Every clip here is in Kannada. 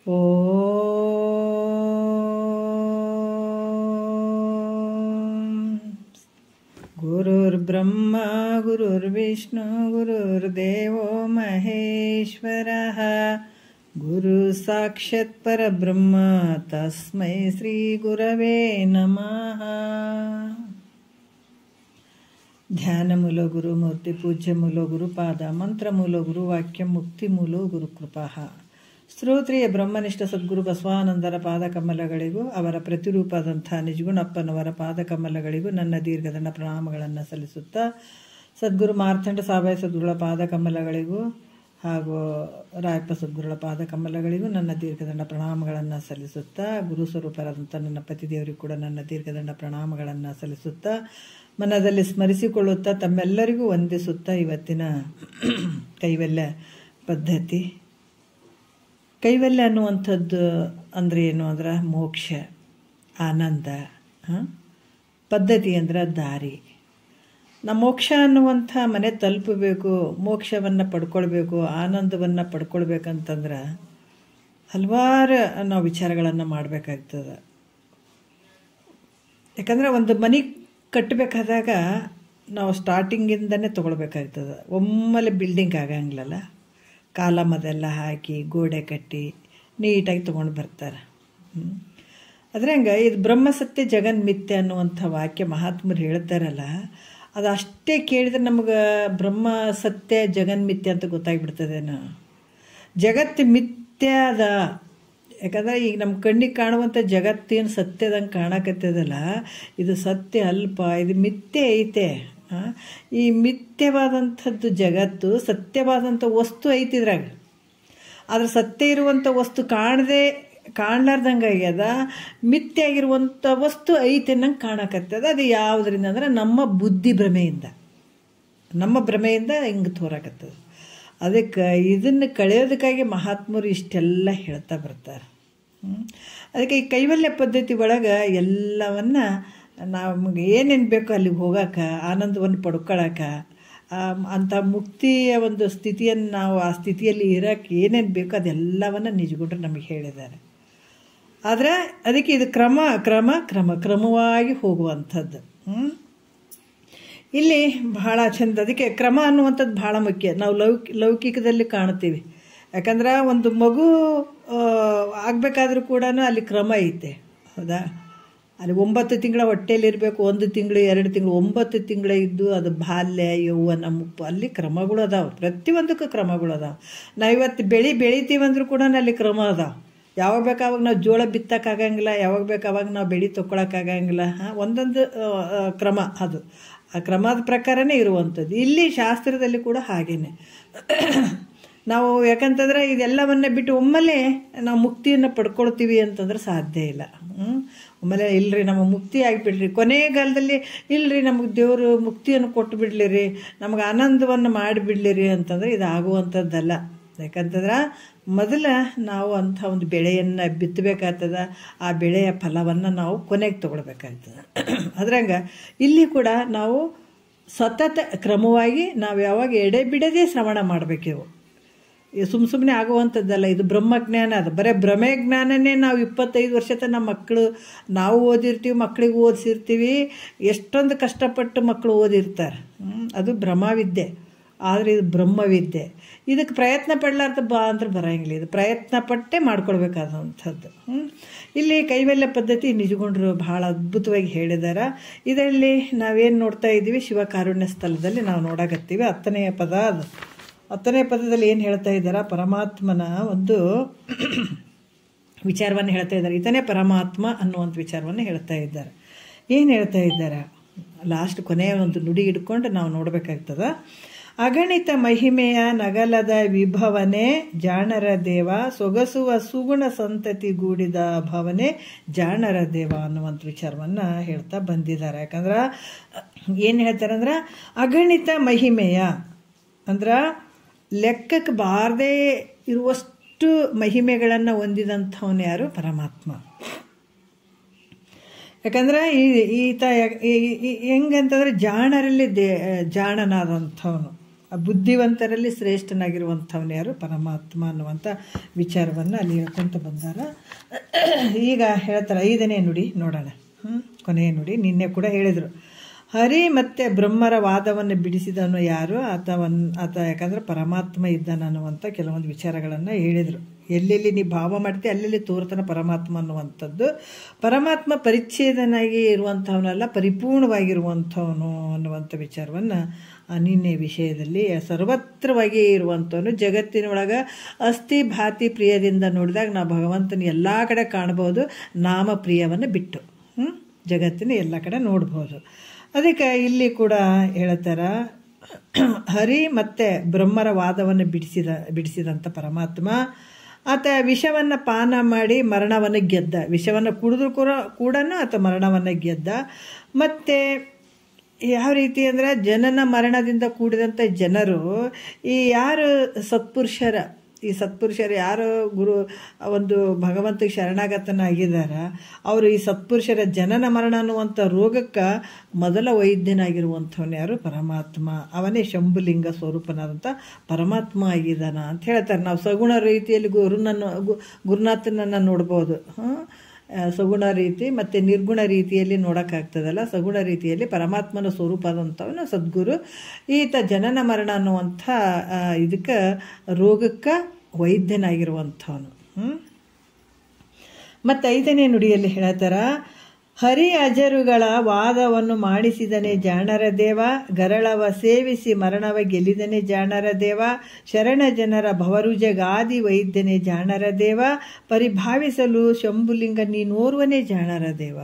ಓಂ ಗುರುರ್ಬ್ರಹ್ಮ ಗುರುರ್ವಿಷ್ಣು ಗುರುರ್ದೇವೋ ಮಹೇಶ್ವರಃ ಗುರು ಸಾಕ್ಷಾತ್ ಪರಬ್ರಹ್ಮ ತಸ್ಮೈ ಶ್ರೀ ಗುರವೇ ನಮಃ. ಧ್ಯಾನ ಮೂಲ ಗುರು ಮೂರ್ತಿ ಪೂಜ್ಯ ಮೂಲ ಗುರುಪಾದ ಮಂತ್ರ ಮೂಲ ಗುರು ವಾಕ್ಯ ಮುಕ್ತಿ ಮೂಲ ಗುರುಕೃಪಾ. ಶ್ರೋತ್ರಿಯ ಬ್ರಹ್ಮನಿಷ್ಠ ಸದ್ಗುರು ಬಸವಾನಂದರ ಪಾದಕಮಲಗಳಿಗೂ ಅವರ ಪ್ರತಿರೂಪದಂಥ ನಿಜಗುಣಪ್ಪನವರ ಪಾದಕಮಲಗಳಿಗೂ ನನ್ನ ದೀರ್ಘದಂಡ ಪ್ರಣಾಮಗಳನ್ನು ಸಲ್ಲಿಸುತ್ತಾ, ಸದ್ಗುರು ಮಾರ್ಥಂಡ ಸಾಬಾಯಿ ಸದ್ಗುರುಗಳ ಪಾದಕಮಲಗಳಿಗೂ ಹಾಗೂ ರಾಯಪ್ಪ ಸದ್ಗುರುಗಳ ಪಾದಕಮಲಗಳಿಗೂ ನನ್ನ ದೀರ್ಘದಂಡ ಪ್ರಣಾಮಗಳನ್ನು ಸಲ್ಲಿಸುತ್ತಾ, ಗುರು ಸ್ವರೂಪರಾದಂಥ ನನ್ನ ಪತಿದೇವರಿಗೂ ಕೂಡ ನನ್ನ ದೀರ್ಘದಂಡ ಪ್ರಣಾಮಗಳನ್ನು ಸಲ್ಲಿಸುತ್ತಾ, ಮನದಲ್ಲಿ ಸ್ಮರಿಸಿಕೊಳ್ಳುತ್ತಾ ತಮ್ಮೆಲ್ಲರಿಗೂ ವಂದಿಸುತ್ತಾ, ಇವತ್ತಿನ ಕೈವಲ್ಯ ಪದ್ಧತಿ. ಕೈವಲ್ಯ ಅನ್ನುವಂಥದ್ದು ಅಂದರೆ ಏನು ಅಂದ್ರೆ ಮೋಕ್ಷ, ಆನಂದ. ಪದ್ಧತಿ ಅಂದ್ರೆ ದಾರಿ. ನಮ್ಮ ಮೋಕ್ಷ ಅನ್ನುವಂಥ ಮನೆ ತಲುಪಬೇಕು, ಮೋಕ್ಷವನ್ನು ಪಡ್ಕೊಳ್ಬೇಕು, ಆನಂದವನ್ನು ಪಡ್ಕೊಳ್ಬೇಕಂತಂದ್ರೆ ಹಲವಾರು ನಾವು ವಿಚಾರಗಳನ್ನು ಮಾಡಬೇಕಾಗ್ತದೆ. ಯಾಕಂದರೆ ಒಂದು ಮನೆ ಕಟ್ಟಬೇಕಾದಾಗ ನಾವು ಸ್ಟಾರ್ಟಿಂಗಿಂದನೇ ತೊಗೊಳ್ಬೇಕಾಗ್ತದೆ. ಒಮ್ಮೆಲೆ ಬಿಲ್ಡಿಂಗ್ ಆಗಂಗಿಲ್ಲಲ್ಲ, ಕಾಲಮ್ ಅದೆಲ್ಲ ಹಾಕಿ ಗೋಡೆ ಕಟ್ಟಿ ನೀಟಾಗಿ ತೊಗೊಂಡು ಬರ್ತಾರೆ. ಅದ್ರಂಗೆ ಇದು ಬ್ರಹ್ಮಸತ್ಯ ಜಗನ್ಮಿಥ್ಯ ಅನ್ನುವಂಥ ವಾಕ್ಯ ಮಹಾತ್ಮರು ಹೇಳ್ತಾರಲ್ಲ, ಅದು ಅಷ್ಟೇ ಕೇಳಿದ್ರೆ ನಮಗೆ ಬ್ರಹ್ಮ ಸತ್ಯ ಜಗನ್ಮಿಥ್ಯ ಅಂತ ಗೊತ್ತಾಗ್ಬಿಡ್ತದೇನೋ. ಜಗತ್ತು ಮಿಥ್ಯ ಅದ. ಯಾಕಂದರೆ ಈಗ ನಮ್ಮ ಕಣ್ಣಿಗೆ ಕಾಣುವಂಥ ಜಗತ್ತೇನು ಸತ್ಯದಂಗೆ ಕಾಣಕತ್ತದಲ್ಲ, ಇದು ಸತ್ಯ ಅಲ್ಪ, ಇದು ಮಿಥ್ಯೆ ಐತೆ. ಈ ಮಿಥ್ಯವಾದಂಥದ್ದು ಜಗತ್ತು, ಸತ್ಯವಾದಂಥ ವಸ್ತು ಐತಿದ್ರಾಗ. ಆದ್ರೆ ಸತ್ಯ ಇರುವಂಥ ವಸ್ತು ಕಾಣಲಾರ್ದಂಗೆ ಆಗ್ಯದ, ಮಿಥ್ಯೆ ಆಗಿರುವಂಥ ವಸ್ತು ಐತೆ ನಂಗೆ ಕಾಣಕತ್ತದ. ಅದು ಯಾವುದರಿಂದ ಅಂದ್ರೆ ನಮ್ಮ ಬುದ್ಧಿ ಭ್ರಮೆಯಿಂದ, ನಮ್ಮ ಭ್ರಮೆಯಿಂದ ಹಿಂಗೆ ತೋರಾಕತ್ತದ. ಅದಕ್ಕೆ ಇದನ್ನು ಕಳೆಯೋದಕ್ಕಾಗಿ ಮಹಾತ್ಮರು ಇಷ್ಟೆಲ್ಲ ಹೇಳ್ತಾ ಬರ್ತಾರೆ. ಅದಕ್ಕೆ ಈ ಕೈವಲ್ಯ ಪದ್ಧತಿ ಒಳಗೆ ಎಲ್ಲವನ್ನ ನಮಗೆ ಏನೇನು ಬೇಕೋ ಅಲ್ಲಿಗೆ ಹೋಗೋಕೆ, ಆನಂದವನ್ನು ಪಡ್ಕೊಳ್ಳೋಕೆ, ಅಂಥ ಮುಕ್ತಿಯ ಒಂದು ಸ್ಥಿತಿಯನ್ನು ನಾವು ಆ ಸ್ಥಿತಿಯಲ್ಲಿ ಇರೋಕ್ಕೆ ಏನೇನು ಬೇಕೋ ಅದೆಲ್ಲವನ್ನು ನಿಜಗುಂಡ್ರು ನಮಗೆ ಹೇಳಿದ್ದಾರೆ. ಆದರೆ ಅದಕ್ಕೆ ಇದು ಕ್ರಮವಾಗಿ ಹೋಗುವಂಥದ್ದು. ಇಲ್ಲಿ ಬಹಳ ಚಂದ. ಅದಕ್ಕೆ ಕ್ರಮ ಅನ್ನುವಂಥದ್ದು ಭಾಳ ಮುಖ್ಯ. ನಾವು ಲೌಕಿಕದಲ್ಲಿ ಕಾಣ್ತೀವಿ. ಯಾಕಂದ್ರೆ ಒಂದು ಮಗು ಆಗಬೇಕಾದ್ರೂ ಕೂಡ ಅಲ್ಲಿ ಕ್ರಮ ಐತೆ, ಹೌದಾ? ಅಲ್ಲಿ 9 ತಿಂಗಳ ಹೊಟ್ಟೆಯಲ್ಲಿರಬೇಕು, 1 ತಿಂಗಳು 2 ತಿಂಗಳು 9 ತಿಂಗಳ ಇದ್ದು ಅದು ಬಾಲ್ಯ ಯೌವನ ಮುಪ್ಪು, ಅಲ್ಲಿ ಕ್ರಮಗಳು ಅದಾವೆ. ಪ್ರತಿಯೊಂದಕ್ಕೂ ಕ್ರಮಗಳು ಅದಾವೆ. ನಾವು ಇವತ್ತು ಬೆಳಿತೀವಂದ್ರೂ ಕೂಡ ಅಲ್ಲಿ ಕ್ರಮ ಅದಾವೆ. ಯಾವಾಗ ಬೇಕಾವಾಗ ನಾವು ಜೋಳ ಬಿತ್ತಕ್ಕಾಗಂಗಿಲ್ಲ, ಯಾವಾಗ ಬೇಕಾವಾಗ ನಾವು ಬೆಳೆ ತೊಗೊಳಕ್ಕಾಗಂಗಿಲ್ಲ. ಒಂದೊಂದು ಕ್ರಮ, ಅದು ಆ ಕ್ರಮದ ಪ್ರಕಾರನೇ ಇರುವಂಥದ್ದು. ಇಲ್ಲಿ ಶಾಸ್ತ್ರದಲ್ಲಿ ಕೂಡ ಹಾಗೇನೆ. ನಾವು ಯಾಕಂತಂದ್ರೆ ಇದೆಲ್ಲವನ್ನ ಬಿಟ್ಟು ಒಮ್ಮೆಲೆ ನಾವು ಮುಕ್ತಿಯನ್ನು ಪಡ್ಕೊಳ್ತೀವಿ ಅಂತಂದ್ರೆ ಸಾಧ್ಯ ಇಲ್ಲ. ಒಮ್ಮೆಲೆ ಇಲ್ಲರಿ ನಮಗೆ ಮುಕ್ತಿ ಆಗಿಬಿಡ್ರಿ, ಕೊನೆಗಾಲದಲ್ಲಿ ಇಲ್ಲರಿ ನಮಗೆ ದೇವರು ಮುಕ್ತಿಯನ್ನು ಕೊಟ್ಟು ಬಿಡ್ಲಿರಿ, ನಮಗೆ ಆನಂದವನ್ನು ಮಾಡಿಬಿಡ್ಲಿರಿ ಅಂತಂದ್ರೆ ಇದು ಆಗುವಂಥದ್ದಲ್ಲ. ಯಾಕಂತಂದ್ರೆ ಮೊದಲ ನಾವು ಅಂಥ ಒಂದು ಬೆಳೆಯನ್ನು ಬಿತ್ತಬೇಕಾಗ್ತದ. ಆ ಬೆಳೆಯ ಫಲವನ್ನು ನಾವು ಕೊನೆಗೆ ತೊಗೊಳ್ಬೇಕಾಗ್ತದೆ. ಅದ್ರಂಗೆ ಇಲ್ಲಿ ಕೂಡ ನಾವು ಸತತ ಕ್ರಮವಾಗಿ ನಾವು ಯಾವಾಗ ಎಡೆಬಿಡದೆ ಶ್ರವಣ ಮಾಡಬೇಕಿವು. ಸುಮ್ಮನೆ ಆಗುವಂಥದ್ದಲ್ಲ. ಇದು ಬ್ರಹ್ಮಜ್ಞಾನ. ಅದು ಬರೀ ಭ್ರಮೆ ಜ್ಞಾನನೇ ನಾವು 25 ವರ್ಷ ನಮ್ಮ ಮಕ್ಕಳು ನಾವು ಓದಿರ್ತೀವಿ, ಮಕ್ಕಳಿಗೆ ಓದಿಸಿರ್ತೀವಿ. ಎಷ್ಟೊಂದು ಕಷ್ಟಪಟ್ಟು ಮಕ್ಕಳು ಓದಿರ್ತಾರೆ. ಅದು ಭ್ರಮವಿದ್ಯೆ. ಆದರೆ ಇದು ಬ್ರಹ್ಮವಿದ್ಯೆ. ಇದಕ್ಕೆ ಪ್ರಯತ್ನ ಪಡಲಾರ್ದ ಅಂದ್ರೆ ಬರೋಂಗಿಲ್ಲ. ಇದು ಪ್ರಯತ್ನ ಪಟ್ಟೆ ಮಾಡ್ಕೊಳ್ಬೇಕಾದಂಥದ್ದು. ಇಲ್ಲಿ ಕೈವಲ್ಯ ಪದ್ಧತಿ ನಿಜಗೊಂಡ್ರು ಭಾಳ ಅದ್ಭುತವಾಗಿ ಹೇಳಿದ್ದಾರೆ. ಇದರಲ್ಲಿ ನಾವೇನು ನೋಡ್ತಾ ಇದ್ದೀವಿ, ಶಿವಕಾರುಣ್ಯ ಸ್ಥಳದಲ್ಲಿ ನಾವು ನೋಡಕತ್ತೀವಿ. 10ನೇ ಪದ ಅದು. 10ನೇ ಪದದಲ್ಲಿ ಏನು ಹೇಳ್ತಾ ಇದ್ದಾರೆ, ಪರಮಾತ್ಮನ ಒಂದು ವಿಚಾರವನ್ನು ಹೇಳ್ತಾ ಇದ್ದಾರೆ. ಇದನ್ನೇ ಪರಮಾತ್ಮ ಅನ್ನುವಂಥ ವಿಚಾರವನ್ನು ಹೇಳ್ತಾ ಇದ್ದಾರೆ. ಏನು ಹೇಳ್ತಾ ಇದ್ದಾರೆ, ಲಾಸ್ಟ್ ಕೊನೆಯ ಒಂದು ನುಡಿ ಹಿಡ್ಕೊಂಡು ನಾವು ನೋಡಬೇಕಾಗ್ತದೆ. ಅಗಣಿತ ಮಹಿಮೆಯ ನಗಲದ ವಿಭವನೆ ಜಾಣರ ದೇವ, ಸೊಗಸುವ ಸುಗುಣ ಸಂತತಿ ಗೂಡಿದ ಭವನೆ ಜಾಣರ ದೇವ ಅನ್ನುವಂಥ ವಿಚಾರವನ್ನು ಹೇಳ್ತಾ ಬಂದಿದ್ದಾರೆ. ಯಾಕಂದ್ರೆ ಏನು ಹೇಳ್ತಾರೆ ಅಂದ್ರೆ, ಅಗಣಿತ ಮಹಿಮೆಯ ಅಂದ್ರೆ ಲೆಕ್ಕಕ್ಕೆ ಬಾರದೇ ಇರುವಷ್ಟು ಮಹಿಮೆಗಳನ್ನು ಹೊಂದಿದಂಥವನು ಯಾರು? ಪರಮಾತ್ಮ. ಯಾಕಂದ್ರೆ ಈತ ಹೆಂಗಂತಂದ್ರೆ ಜಾಣರಲ್ಲಿ ಜಾಣನಾದಂಥವನು. ಬುದ್ಧಿವಂತರಲ್ಲಿ ಶ್ರೇಷ್ಠನಾಗಿರುವಂಥವನು ಯಾರು? ಪರಮಾತ್ಮ ಅನ್ನುವಂಥ ವಿಚಾರವನ್ನು ಅಲ್ಲಿ ಹೇಳ್ಕೊತ ಬಂದಾರ. ಈಗ ಹೇಳ್ತಾರೆ 5ನೇ ನುಡಿ ನೋಡೋಣ. ಕೊನೆಯ ನುಡಿ ನಿನ್ನೆ ಕೂಡ ಹೇಳಿದರು. ಹರಿ ಮತ್ತು ಬ್ರಹ್ಮರ ವಾದವನ್ನು ಬಿಡಿಸಿದವನು ಯಾರು? ಆತ ಯಾಕಂದರೆ ಪರಮಾತ್ಮ ಇದ್ದಾನ ಅನ್ನುವಂಥ ಕೆಲವೊಂದು ವಿಚಾರಗಳನ್ನು ಹೇಳಿದರು. ಎಲ್ಲೆಲ್ಲಿ ನೀವು ಭಾವ ಮಾಡ್ತೀವಿ ಅಲ್ಲೆಲ್ಲಿ ತೋರ್ತಾನೆ ಪರಮಾತ್ಮ ಅನ್ನುವಂಥದ್ದು. ಪರಮಾತ್ಮ ಪರಿಚ್ಛೇದನಾಗಿ ಇರುವಂಥವನಲ್ಲ, ಪರಿಪೂರ್ಣವಾಗಿರುವಂಥವನು ಅನ್ನುವಂಥ ವಿಚಾರವನ್ನು ನಿನ್ನೆ ವಿಷಯದಲ್ಲಿ ಸರ್ವತ್ರವಾಗಿ ಇರುವಂಥವನು. ಜಗತ್ತಿನೊಳಗೆ ಅಸ್ಥಿ ಭಾತಿ ಪ್ರಿಯದಿಂದ ನೋಡಿದಾಗ ನಾವು ಭಗವಂತನ ಎಲ್ಲ ಕಡೆ ಕಾಣ್ಬೋದು, ನಾಮ ಪ್ರಿಯವನ್ನು ಬಿಟ್ಟು ಜಗತ್ತಿನ ಎಲ್ಲ ಕಡೆ ನೋಡ್ಬೋದು. ಅದಕ್ಕೆ ಇಲ್ಲಿ ಕೂಡ ಹೇಳ್ತಾರ, ಹರಿ ಮತ್ತು ಬ್ರಹ್ಮರ ವಾದವನ್ನು ಬಿಡಿಸಿದಂಥ ಪರಮಾತ್ಮ ಆತ ವಿಷವನ್ನು ಪಾನ ಮಾಡಿ ಮರಣವನ್ನು ಗೆದ್ದ. ವಿಷವನ್ನು ಕುಡಿದ್ರೂ ಕೂಡ ಆತ ಮರಣವನ್ನು ಗೆದ್ದ. ಮತ್ತು ಯಾವ ರೀತಿ ಅಂದರೆ ಜನನ ಮರಣದಿಂದ ಕೂಡಿದಂಥ ಜನರು ಯಾರು ಸತ್ಪುರುಷರು ಯಾರು ಒಂದು ಭಗವಂತಗೆ ಶರಣಾಗತನಾಗಿದ್ದಾರ ಅವರು ಈ ಸತ್ಪುರುಷರ ಜನನ ಮರಣ ಅನ್ನುವಂಥ ರೋಗಕ್ಕೆ ಮೊದಲ ವೈದ್ಯನಾಗಿರುವಂಥವನು ಯಾರು? ಪರಮಾತ್ಮ. ಅವನೇ ಶಂಭುಲಿಂಗ ಸ್ವರೂಪನಾದಂಥ ಪರಮಾತ್ಮ ಆಗಿದ್ದಾನ ಅಂತ ಹೇಳ್ತಾರೆ. ನಾವು ಸಗುಣ ರೀತಿಯಲ್ಲಿ ಗುರುನಾಥನನ್ನು ನೋಡ್ಬೋದು. ಸಗುಣ ರೀತಿ ಮತ್ತು ನಿರ್ಗುಣ ರೀತಿಯಲ್ಲಿ ನೋಡೋಕ್ಕಾಗ್ತದಲ್ಲ. ಸಗುಣ ರೀತಿಯಲ್ಲಿ ಪರಮಾತ್ಮನ ಸ್ವರೂಪದಂಥವನು ಸದ್ಗುರು. ಈತ ಜನನ ಮರಣ ಅನ್ನುವಂಥ ಇದಕ್ಕೆ ರೋಗಕ್ಕೆ ವೈದ್ಯನಾಗಿರುವಂಥವನು. ಮತ್ತು 5ನೇ ನುಡಿಯಲ್ಲಿ ಹೇಳ್ತಾರ, ಹರಿ ಅಜರುಗಳ ವಾದವನ್ನು ಮಾಡಿಸಿದನೆ ಜಾಣರ ದೇವ, ಗರಳವ ಸೇವಿಸಿ ಮರಣವ ಗೆಲ್ಲಿದನೆ ಜಾಣರ ದೇವ, ಶರಣ ಜನರ ಭವರುಜಗಾದಿ ವೈದ್ಯನೇ ಜಾಣರ ದೇವ, ಪರಿಭಾವಿಸಲು ಶಂಭುಲಿಂಗ ನೀನೋರ್ವನೇ ಜಾಣರ ದೇವ.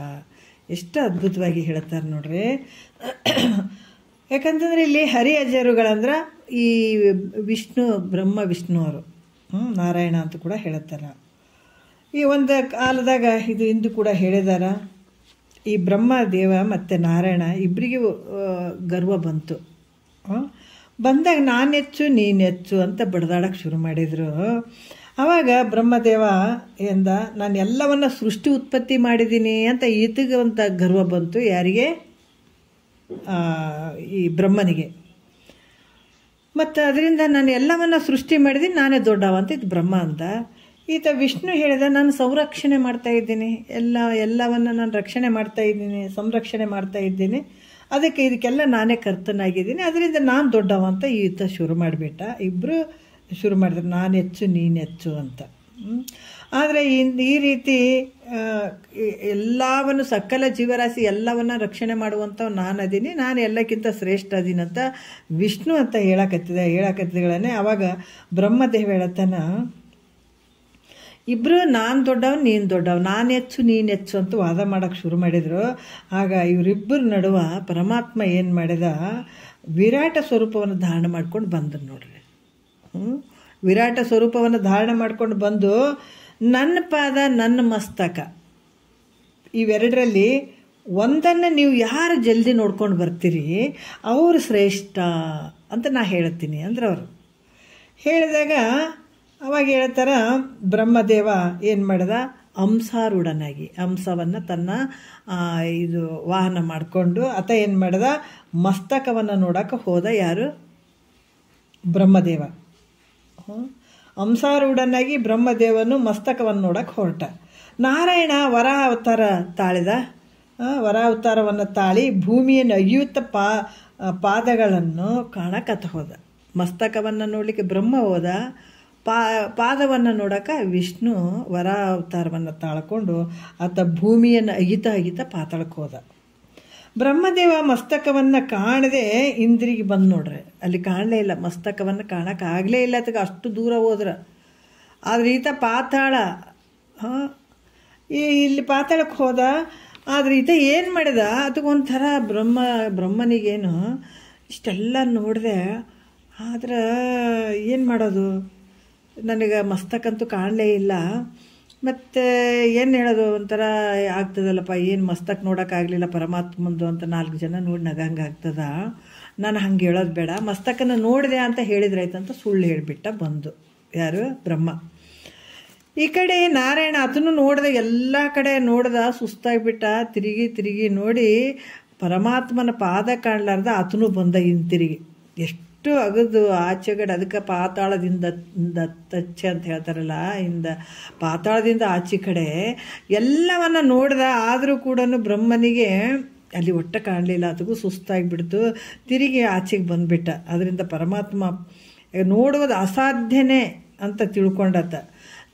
ಎಷ್ಟು ಅದ್ಭುತವಾಗಿ ಹೇಳ್ತಾರೆ ನೋಡ್ರಿ. ಯಾಕಂತಂದ್ರೆ ಇಲ್ಲಿ ಹರಿ ಅಜರುಗಳಂದ್ರೆ ಈ ಬ್ರಹ್ಮ ವಿಷ್ಣು ಅವರು ನಾರಾಯಣ ಅಂತ ಕೂಡ ಹೇಳ್ತಾರೆ. ಈ ಒಂದು ಕಾಲದಾಗ ಇದು ಇಂದು ಕೂಡ ಹೇಳಿದಾರ. ಈ ಬ್ರಹ್ಮ ದೇವ ಮತ್ತು ನಾರಾಯಣ ಇಬ್ಬರಿಗೂ ಗರ್ವ ಬಂದಾಗ ನಾನೆಚ್ಚು ನೀನೆಚ್ಚು ಅಂತ ಬಡ್ದಾಡಕ್ಕೆ ಶುರು ಮಾಡಿದರು. ಆವಾಗ ಬ್ರಹ್ಮದೇವ ಎಂದ, ನಾನು ಎಲ್ಲವನ್ನ ಸೃಷ್ಟಿ ಉತ್ಪತ್ತಿ ಮಾಡಿದ್ದೀನಿ ಅಂತ ಈತಗೆ ಅಂತ ಗರ್ವ ಬಂತು. ಯಾರಿಗೆ? ಈ ಬ್ರಹ್ಮನಿಗೆ. ಮತ್ತು ಅದರಿಂದ ನಾನು ಎಲ್ಲವನ್ನ ಸೃಷ್ಟಿ ಮಾಡಿದ್ದೀನಿ, ನಾನೇ ದೊಡ್ಡವ ಅಂತ ಇದು ಬ್ರಹ್ಮ ಅಂತ. ಈತ ವಿಷ್ಣು ಹೇಳಿದ, ನಾನು ಸಂರಕ್ಷಣೆ ಮಾಡ್ತಾ ಇದ್ದೀನಿ, ಎಲ್ಲವನ್ನು ನಾನು ರಕ್ಷಣೆ ಮಾಡ್ತಾ ಇದ್ದೀನಿ, ಸಂರಕ್ಷಣೆ ಮಾಡ್ತಾ ಇದ್ದೀನಿ, ಇದಕ್ಕೆಲ್ಲ ನಾನೇ ಕರ್ತನಾಗಿದ್ದೀನಿ, ಅದರಿಂದ ನಾನು ದೊಡ್ಡವ ಅಂತ ಈತ ಶುರು ಮಾಡಿಬಿಟ್ಟ. ಇಬ್ಬರು ಶುರು ಮಾಡಿದ್ರು, ನಾನೆಚ್ಚು ನೀನೆಚ್ಚು ಅಂತ. ಆದರೆ ಈ ರೀತಿ ಎಲ್ಲವನ್ನು ಸಕಲ ಜೀವರಾಶಿ ಎಲ್ಲವನ್ನ ರಕ್ಷಣೆ ಮಾಡುವಂಥವು ನಾನು ಅದೀನಿ, ನಾನು ಎಲ್ಲಕ್ಕಿಂತ ಶ್ರೇಷ್ಠ ಅದೀನಿ ಅಂತ ವಿಷ್ಣು ಅಂತ ಹೇಳಕತ್ತಿಗಳನ್ನೇ. ಆವಾಗ ಬ್ರಹ್ಮದೇವ ಹೇಳತ್ತಾನ, ಇಬ್ಬರು ನಾನು ದೊಡ್ಡವ ನೀನು ದೊಡ್ಡವ, ನಾನು ಹೆಚ್ಚು ನೀನು ಹೆಚ್ಚು ಅಂತ ವಾದ ಮಾಡೋಕ್ಕೆ ಶುರು ಮಾಡಿದರು. ಆಗ ಇವರಿಬ್ಬರ ನಡುವ ಪರಮಾತ್ಮ ಏನು ಮಾಡಿದ, ವಿರಾಟ ಸ್ವರೂಪವನ್ನು ಧಾರಣೆ ಮಾಡ್ಕೊಂಡು ಬಂದರು ನೋಡ್ರಿ. ವಿರಾಟ ಸ್ವರೂಪವನ್ನು ಧಾರಣೆ ಮಾಡ್ಕೊಂಡು ಬಂದು ನನ್ನ ಪಾದ ನನ್ನ ಮಸ್ತಕ ಇವೆರಡರಲ್ಲಿ ಒಂದನ್ನು ನೀವು ಯಾರು ಜಲ್ದಿ ನೋಡ್ಕೊಂಡು ಬರ್ತೀರಿ ಅವರು ಶ್ರೇಷ್ಠ ಅಂತ ನಾ ಹೇಳ್ತೀನಿ ಅಂದ್ರೆ ಅವರು ಹೇಳಿದಾಗ ಅವಾಗ ಹೇಳ್ತಾರ, ಬ್ರಹ್ಮದೇವ ಏನು ಮಾಡಿದ, ಹಂಸಾರೂಢನಾಗಿ ಹಂಸವನ್ನು ತನ್ನ ಇದು ವಾಹನ ಮಾಡಿಕೊಂಡು ಆತ ಏನು ಮಾಡಿದ, ಮಸ್ತಕವನ್ನು ನೋಡೋಕೆ ಹೋದ. ಯಾರು? ಬ್ರಹ್ಮದೇವ. ಹಂಸಾರೂಢನಾಗಿ ಬ್ರಹ್ಮದೇವನು ಮಸ್ತಕವನ್ನು ನೋಡಕ್ಕೆ ಹೊರಟ. ನಾರಾಯಣ ವರ ಅವತಾರ ತಾಳಿದ. ವರ ಅವತಾರವನ್ನು ತಾಳಿ ಭೂಮಿಯನ್ನು ಅಯ್ಯುತ್ತ ಪಾದಗಳನ್ನು ಕಾಣಕತ್ತ ಹೋದ. ಮಸ್ತಕವನ್ನು ನೋಡಲಿಕ್ಕೆ ಬ್ರಹ್ಮ ಹೋದ, ಪಾದವನ್ನು ನೋಡೋಕೆ ವಿಷ್ಣು ವರ ಅವತಾರವನ್ನು ತಾಳ್ಕೊಂಡು ಆತ ಭೂಮಿಯನ್ನು ಅಗಿತ ಪಾತಾಳಕ್ಕೆ ಹೋದ. ಬ್ರಹ್ಮದೇವ ಮಸ್ತಕವನ್ನು ಕಾಣದೆ ಇಂದ್ರಿಗೆ ಬಂದು ನೋಡ್ರಿ, ಅಲ್ಲಿ ಕಾಣಲೇ ಇಲ್ಲ, ಮಸ್ತಕವನ್ನು ಕಾಣೋಕ್ಕಾಗಲೇ ಇಲ್ಲ, ಅದಕ್ಕೆ ಅಷ್ಟು ದೂರ ಹೋದ್ರೆ. ಆದರೆ ಈತ ಪಾತಾಳ ಇಲ್ಲಿ ಪಾತಾಳಕ್ಕೆ ಹೋದ. ಆದರೆ ಈತ ಏನು ಮಾಡಿದ, ಅದಕ್ಕೊಂಥರ ಬ್ರಹ್ಮನಿಗೇನು ಇಷ್ಟೆಲ್ಲ ನೋಡಿದೆ, ಆದ್ರೆ ಏನು ಮಾಡೋದು, ನನಗೆ ಮಸ್ತಕಂತೂ ಕಾಣಲೇ ಇಲ್ಲ, ಮತ್ತು ಏನು ಹೇಳೋದು, ಒಂಥರ ಆಗ್ತದಲ್ಲಪ್ಪ, ಏನು ಮಸ್ತಕ್ ನೋಡೋಕ್ಕಾಗಲಿಲ್ಲ ಪರಮಾತ್ಮಂದು ಅಂತ 4 ಜನ ನೋಡಿ ನಗಂಗೆ ಆಗ್ತದ, ನಾನು ಹಂಗೆ ಹೇಳೋದು ಬೇಡ, ಮಸ್ತಕನ ನೋಡಿದೆ ಅಂತ ಹೇಳಿದ್ರಾಯ್ತಂತ ಸುಳ್ಳು ಹೇಳಿಬಿಟ್ಟ ಬಂದು. ಯಾರು? ಬ್ರಹ್ಮ. ಈ ಕಡೆ ನಾರಾಯಣ ಅದನ್ನು ನೋಡಿದೆ, ಎಲ್ಲ ಕಡೆ ನೋಡ್ದ, ಸುಸ್ತಾಗಿಬಿಟ್ಟ, ತಿರುಗಿ ನೋಡಿ ಪರಮಾತ್ಮನ ಪಾದ ಕಾಣಲಾರ್ದ ಆತನು ಬಂದ ಹಿಂತಿರುಗಿ. ಎಷ್ಟು ಅಷ್ಟು ಅಗದು ಆಚೆಗಡೆ, ಅದಕ್ಕೆ ಪಾತಾಳದಿಂದ ತಚ್ಚ ಅಂತ ಹೇಳ್ತಾರಲ್ಲ, ಪಾತಾಳದಿಂದ ಆಚೆ ಕಡೆ ಎಲ್ಲವನ್ನ ನೋಡ್ದ. ಆದರೂ ಕೂಡ ಬ್ರಹ್ಮನಿಗೆ ಅಲ್ಲಿ ಒಟ್ಟ ಕಾಣಲಿಲ್ಲ. ಅದಕ್ಕೂ ಸುಸ್ತಾಗಿಬಿಡ್ತು. ತಿರುಗಿ ಆಚೆಗೆ ಬಂದುಬಿಟ್ಟ. ಅದರಿಂದ ಪರಮಾತ್ಮ ನೋಡುವುದು ಅಸಾಧ್ಯನೇ ಅಂತ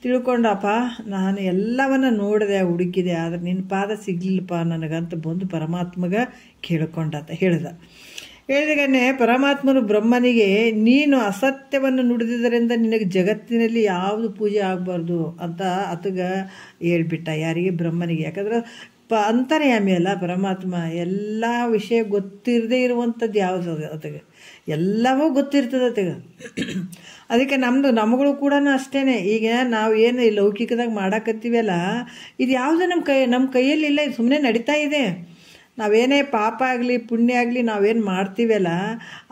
ತಿಳ್ಕೊಂಡಪ್ಪ, ನಾನು ಎಲ್ಲವನ್ನ ನೋಡಿದೆ, ಹುಡುಕಿದೆ, ಆದರೆ ನಿನ್ನ ಪಾದ ಸಿಗ್ಲಿಲ್ಲಪ್ಪ ನನಗಂತ ಬಂದು ಪರಮಾತ್ಮಗೆ ಹೇಳಿದಾಗನೇ ಪರಮಾತ್ಮನು ಬ್ರಹ್ಮನಿಗೆ, ನೀನು ಅಸತ್ಯವನ್ನು ನುಡಿದಿದ್ದರಿಂದ ನಿನಗೆ ಜಗತ್ತಿನಲ್ಲಿ ಯಾವುದು ಪೂಜೆ ಆಗಬಾರ್ದು ಅಂತ ಆತಗೆ ಹೇಳ್ಬಿಟ್ಟ. ಯಾರಿಗೆ? ಬ್ರಹ್ಮನಿಗೆ. ಯಾಕಂದ್ರೆ ಅಂತರ್ಯಾಮಿ ಅಲ್ಲ ಪರಮಾತ್ಮ, ಎಲ್ಲ ವಿಷಯ ಗೊತ್ತಿರದೇ ಇರುವಂಥದ್ದು ಯಾವುದು ಆತಗೆ ಎಲ್ಲವೂ ಗೊತ್ತಿರ್ತದೆ ಆತಗೆ. ಅದಕ್ಕೆ ನಮಗಳು ಕೂಡ ಅಷ್ಟೇ. ಈಗ ನಾವು ಏನು ಈ ಲೌಕಿಕದಾಗ ಮಾಡಾಕತ್ತೀವಲ್ಲ, ಇದು ಯಾವುದು ನಮ್ಮ ಕೈಯಲ್ಲಿಲ್ಲ, ಇದು ಸುಮ್ಮನೆ ನಡೀತಾ ಇದೆ. ನಾವೇನೇ ಪಾಪ ಆಗಲಿ ಪುಣ್ಯ ಆಗಲಿ ನಾವೇನು ಮಾಡ್ತೀವಲ್ಲ,